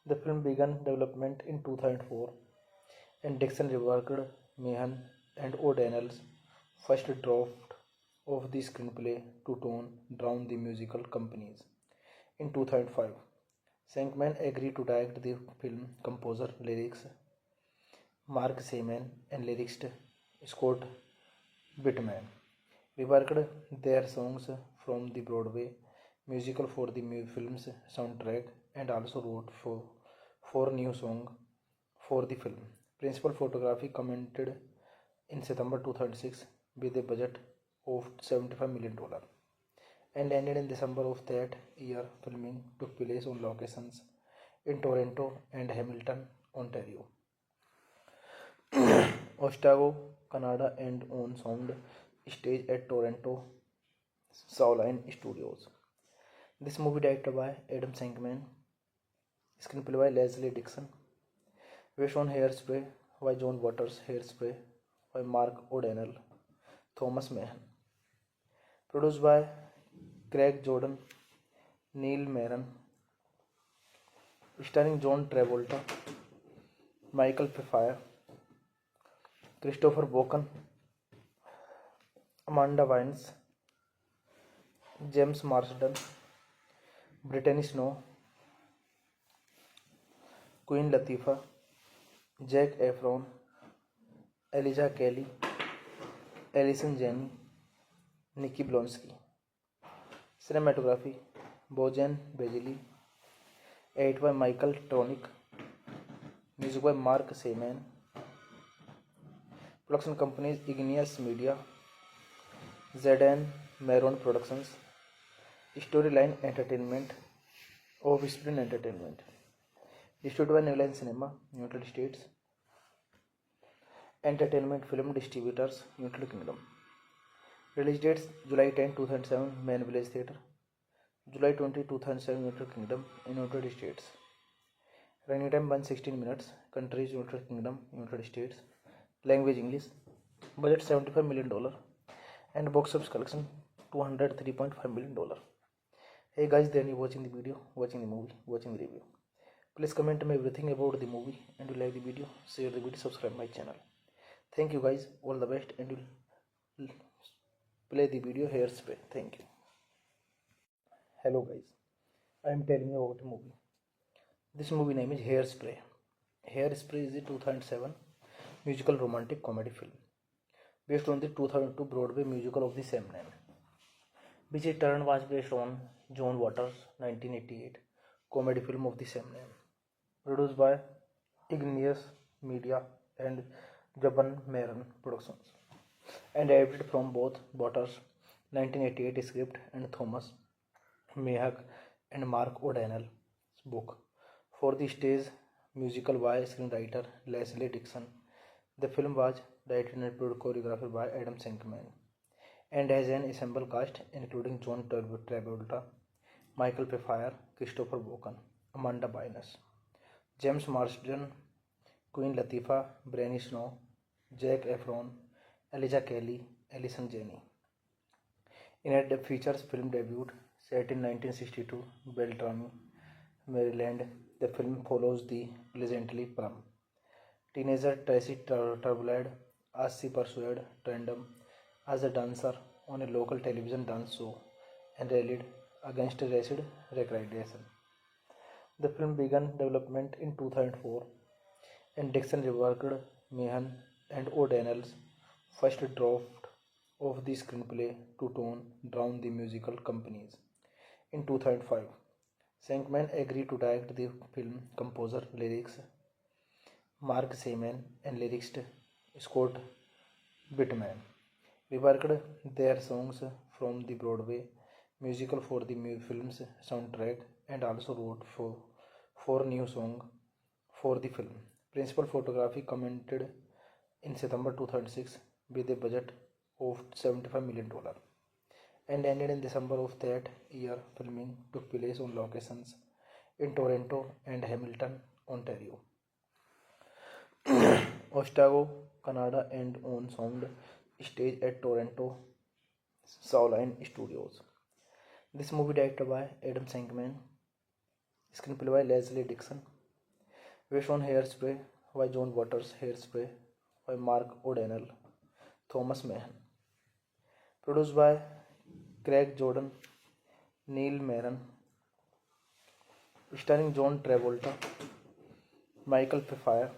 The film began development in 2004, and Dixon reworked Meehan and O'Donnell's first draft of the screenplay to tone down the musical companies. In 2005, Sankman agreed to direct the film. Composer, lyrics Mark Seaman and lyricist Scott Bittman reworked their songs from the Broadway musical for the film's soundtrack and also wrote for four new songs for the film. Principal photography commented in September 2006 with a budget of $75 million and ended in December of that year. Filming took place on locations in Toronto and Hamilton, Ontario, Otago, Canada, and on sound stage at Toronto Sauline Studios. This movie directed by Adam Shankman, screenplay by Leslie Dixon, based on Hairspray by John Waters, Hairspray by Mark O'Donnell, Thomas Mahan, produced by Craig Jordan, Neil Maron, starring John Travolta, Michael Pfeiffer, Christopher Walken, Amanda Bynes, James Marsden, Brittany Snow, Queen Latifah, Zac Efron, Elijah Kelly, Allison Janney, Nikki Blonsky. Cinematography Bojan Bajili, edit by Michael Tronick, music by Mark Seaman. Production companies Igneous Media, Zedane Maron Productions, Storyline Entertainment, Offspring Entertainment. Distributed by New Line Cinema, United States. Entertainment Film Distributors, United Kingdom. Release dates July 10, 2007, Main Village Theatre. July 20, 2007, United Kingdom in United States. Running time 116 minutes. Countries United Kingdom, United States. Language English. Budget $75 million and box office collection $203.5 million. Hey guys, then you watching the video, watching the movie, watching the review. Please comment me everything about the movie, and you like the video, share the video, subscribe my channel. Thank you guys, all the best, and you'll play the video Hairspray. Thank you. Hello guys, I am telling you about a movie. This movie name is Hairspray. Hairspray is a 2007 musical romantic comedy film based on the 2002 Broadway musical of the same name, which in turn was based on John Waters' 1988 comedy film of the same name, produced by Igneous Media and Jaban Maron Productions, and adapted from both Waters' 1988 script and Thomas Mahak and Mark O'Donnell's book for the stage musical by screenwriter Leslie Dixon. The film was directed and choreographed by Adam Shankman and has an ensemble cast including John Travolta, Michael Pfeiffer, Christopher Walken, Amanda Bynes, James Marsden, Queen Latifah, Brittany Snow, Zac Efron, Elijah Kelly, Allison Janney. In it features film debut set in 1962 Beltrami, Maryland. The film follows the legendary prom teenager Tracy Turbulad as she pursued Trendam as a dancer on a local television dance show and rallied against racist recreation. The film began development in 2004, and Dixon reworked Mahan and O'Donnell's first draft of the screenplay to tone down the musical companies. In 2005, Shankman agreed to direct the film. Composer, lyrics Mark Seaman and lyricist Scott Bittman reworked their songs from the Broadway musical for the film's soundtrack and also wrote four new songs for the film. Principal photography commented in September 2006 with a budget of $75 million and ended in December of that year. Filming took place on locations in Toronto and Hamilton, Ontario, Otago, Canada, and on sound stage at Toronto Sauline Studios. This movie directed by Adam Shankman, screenplay by Leslie Dixon, based on Hairspray by John Waters, Hairspray by Mark O'Donnell, Thomas Mahan, produced by Craig Jordan, Neil Maron, starring John Travolta, Michael Pfeiffer,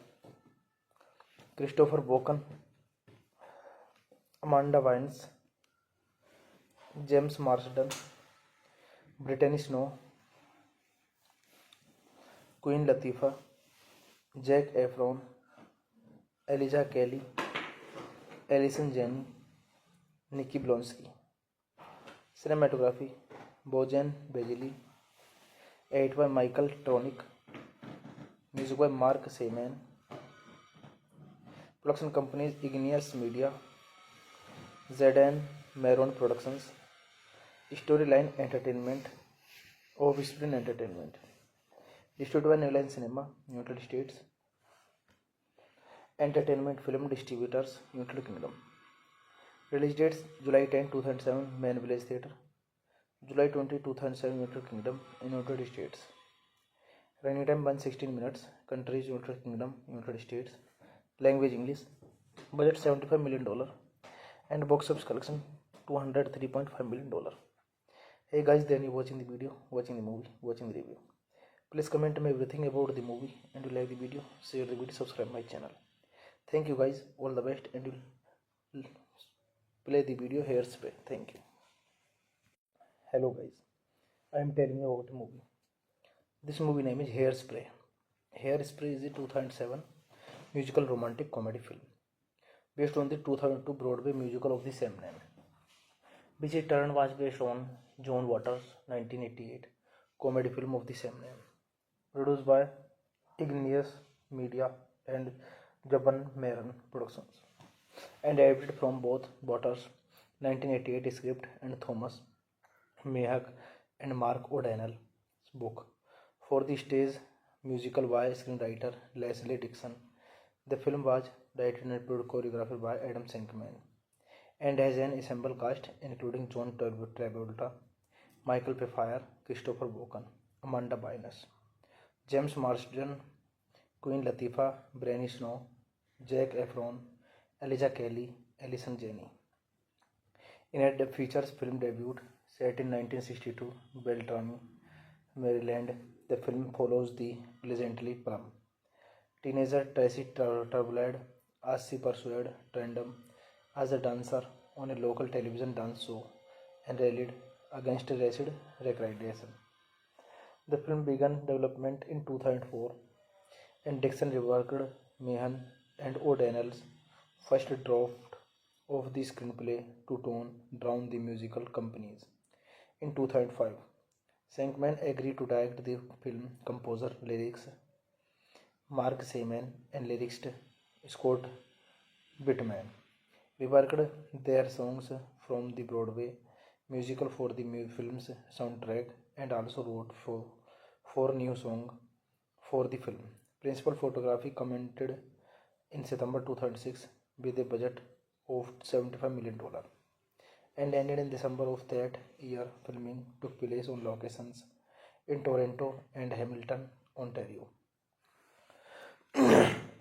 Christopher Walken, Amanda Bynes, James Marsden, Brittany Snow, Queen Latifah, Zac Efron, Elijah Kelly, Allison Janney, Nikki Blonsky. Cinematography Bojan Bajili. Edit by Michael Tronick. Music by Mark Seaman. Production companies Igneous Media, ZN Maron Productions. Storyline Entertainment, Offspring Entertainment. Distributed by New Line Cinema, United States. Entertainment Film Distributors, United Kingdom. Release dates July 10, 2007, Main Village Theatre. July 20, 2007, United Kingdom, United States. Running time 116 minutes. Countries United Kingdom, United States. Language English. Budget $75 million. And box office collection $203.5 million. Hey guys, then you watching the video, watching the movie, watching the review. Please comment me everything about the movie, and you like the video, share the video, subscribe my channel. Thank you guys, all the best, and you'll play the video Hairspray. Thank you. Hello guys, I am telling you about a movie. This movie name is Hairspray. Hairspray is a 2007 musical romantic comedy film based on the 2002 Broadway musical of the same name, which in turn was based on John Waters' 1988 comedy film of the same name, produced by Igneous Media and Jaban Maron Productions, and adapted from both Waters' 1988 script and Thomas Mayhack and Mark O'Donnell's book for the stage musical by screenwriter Leslie Dixon. The film was directed and choreographed by Adam Shankman and has an ensemble cast including John Travolta, Michael Pfeiffer, Christopher Walken, Amanda Bynes, James Marsden, Queen Latifah, Brittany Snow, Zac Efron, Elijah Kelly, Allison Janney. In a features film debut set in 1962, Beltrami, Maryland, the film follows the pleasantly plump teenager Tracy Turbulad as she pursued Trendam as a dancer on a local television dance show and rallied against racist recreation. The film began development in 2004, and Dixon reworked Meehan and O'Donnell's first draft of the screenplay to tone down the musical companies. In 2005, Shankman agreed to direct the film. Composer, lyrics Mark Seaman and lyricist Scott Bittman reworked their songs from the Broadway musical for the film's soundtrack and also wrote four new songs for the film. Principal photography commented in September 2006 with a budget of $75 million and ended in December of that year. Filming took place on locations in Toronto and Hamilton, Ontario,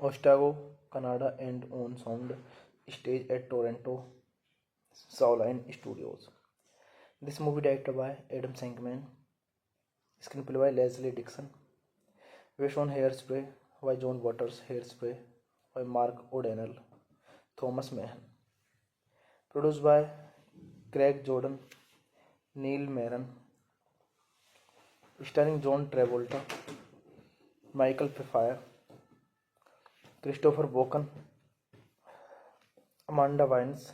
Otago, Canada, and on sound stage at Toronto Shawline Studios. This movie directed by Adam Shankman, screenplay by Leslie Dixon, based on Hairspray by John Waters, Hairspray by Mark O'Donnell, Thomas Mayhack, produced by Craig Jordan, Neil Maron, starring John Travolta, Michael Pfeiffer, Christopher Walken, Amanda Bynes,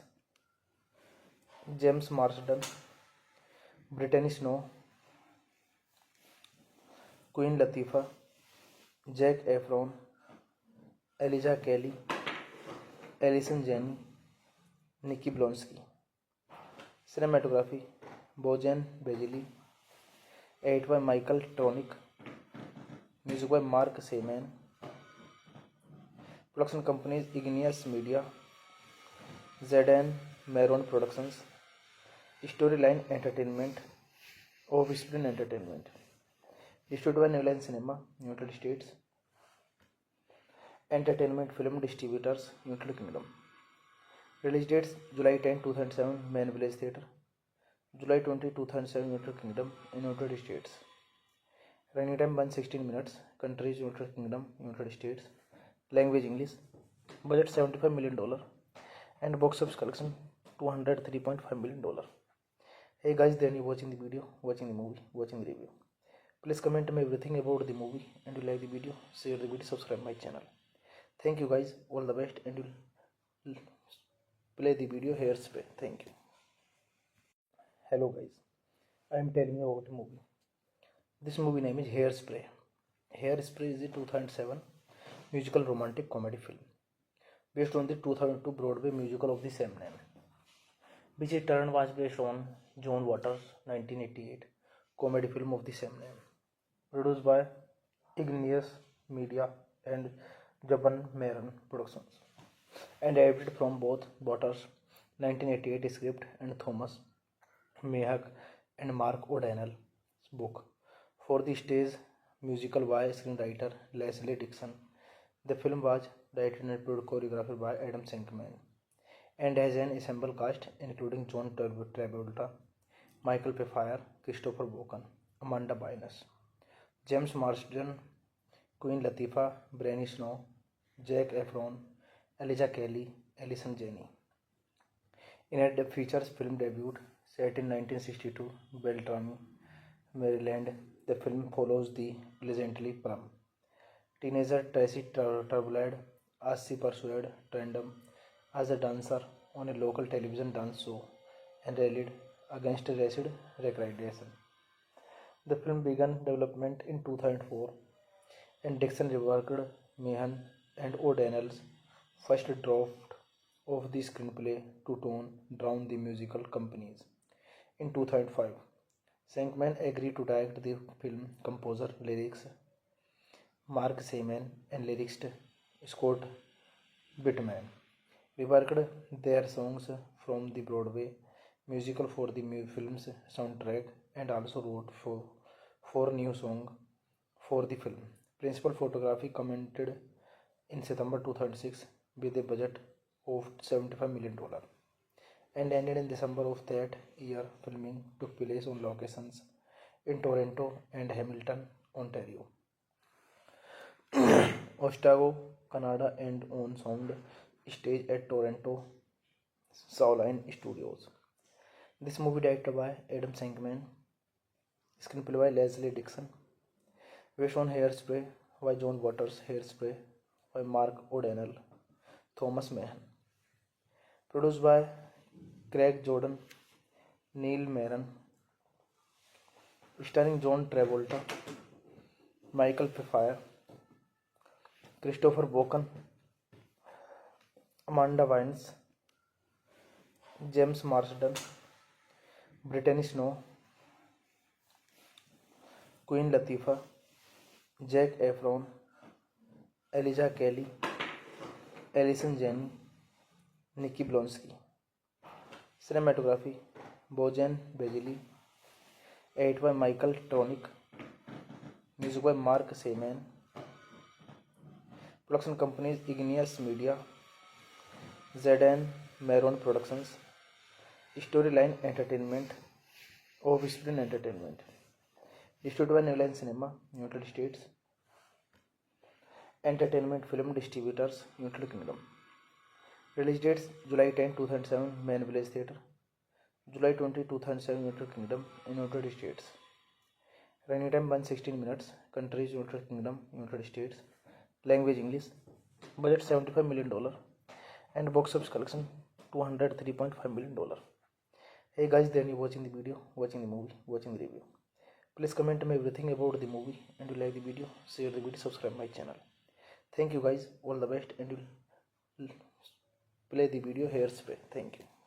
James Marsden, Brittany Snow, Queen Latifah, Zac Efron, Elijah Kelly, Allison Janney, Nikki Blonsky. Cinematography Bojan Bajili. Edit by Michael Tronick. Music by Mark Seaman. Production companies Igneous Media, ZN Maron Productions. Storyline Entertainment, Offspring Entertainment. Distributed by New Line Cinema, United States. Entertainment Film Distributors, United Kingdom. Release dates July 10, 2007, Main Village Theatre. July 20, 2007, United Kingdom, United States. Running time 116 minutes. Countries United Kingdom, United States. Language English. Budget $75 million. And box office collection $203.5 million. Hey guys, then you watching the video, watching the movie, watching the review. Please comment me everything about the movie, and you like the video, share the video, subscribe my channel. Thank you guys, all the best, and you'll play the video Hairspray. Thank you. Hello guys, I am telling you about a movie. This movie name is Hairspray. Hairspray is a 2007 musical romantic comedy film based on the 2002 Broadway musical of the same name, which in turn was based on John Waters' 1988 comedy film of the same name, produced by Igneous Media and Jaban Maron Productions, and adapted from both Waters' 1988 script and Thomas Mayhack and Mark O'Donnell's book for the stage musical by screenwriter Leslie Dixon. The film was directed and choreographed by Adam Shankman and has an ensemble cast including John Travolta, Michael Pfeiffer, Christopher Walken, Amanda Bynes, James Marsden, Queen Latifah, Brenny Snow, Zac Efron, Elijah Kelly, Allison Janney. In a features film debut set in 1962, Beltrami, Maryland, the film follows the legendary prom teenager Tracy Turbulad as she pursued Trendam as a dancer on a local television dance show and rallied against racist recreation. The film began development in 2004 and Dixon reworked Meehan and O'Donnell's first draft of the screenplay to tone down the musical companies. In 2005, Shankman agreed to direct the film. Composer, lyrics Mark Seaman and lyricist Scott Bittman reworked their songs from the Broadway musical for the film's soundtrack and also wrote four new songs for the film. Principal photography commented in September 2006 with a budget of $75 million and ended in December of that year. Filming took place on locations in Toronto and Hamilton, Ontario, Otago, Canada, and on sound stage at Toronto Shawline Studios. This movie directed by Adam Shankman, screenplay by Leslie Dixon, based on Hairspray by John Waters, Hairspray by Mark O'Donnell, Thomas Mayhack, produced by Craig Jordan, Neil Maron, starring John Travolta, Michael Pfeiffer, Christopher Walken, Amanda Bynes, James Marsden, Brittany Snow, Queen Latifah, Zac Efron, Elijah Kelly, Allison Janney, Nikki Blonsky. Cinematography Bojan Bajili, edited by Michael Tronick, music by Mark Seaman. Production companies Igneous Media, Zadan Maron Productions, Storyline Entertainment, Offspring Entertainment. Distributed by New Line Cinema, United States. Entertainment Film Distributors, United Kingdom. Release dates July 10, 2007, Main Village Theatre. July 20, 2007, United Kingdom and United States. Running time 116 minutes. Countries United Kingdom, United States. Language English. Budget $75 million and box office collection $203.5 million. Hey guys, then you watching the video, watching the movie, watching the review. Please comment me everything about the movie, and you like the video, share the video, subscribe my channel. Thank you guys, all the best, and you'll play the video Hairspray. Thank you.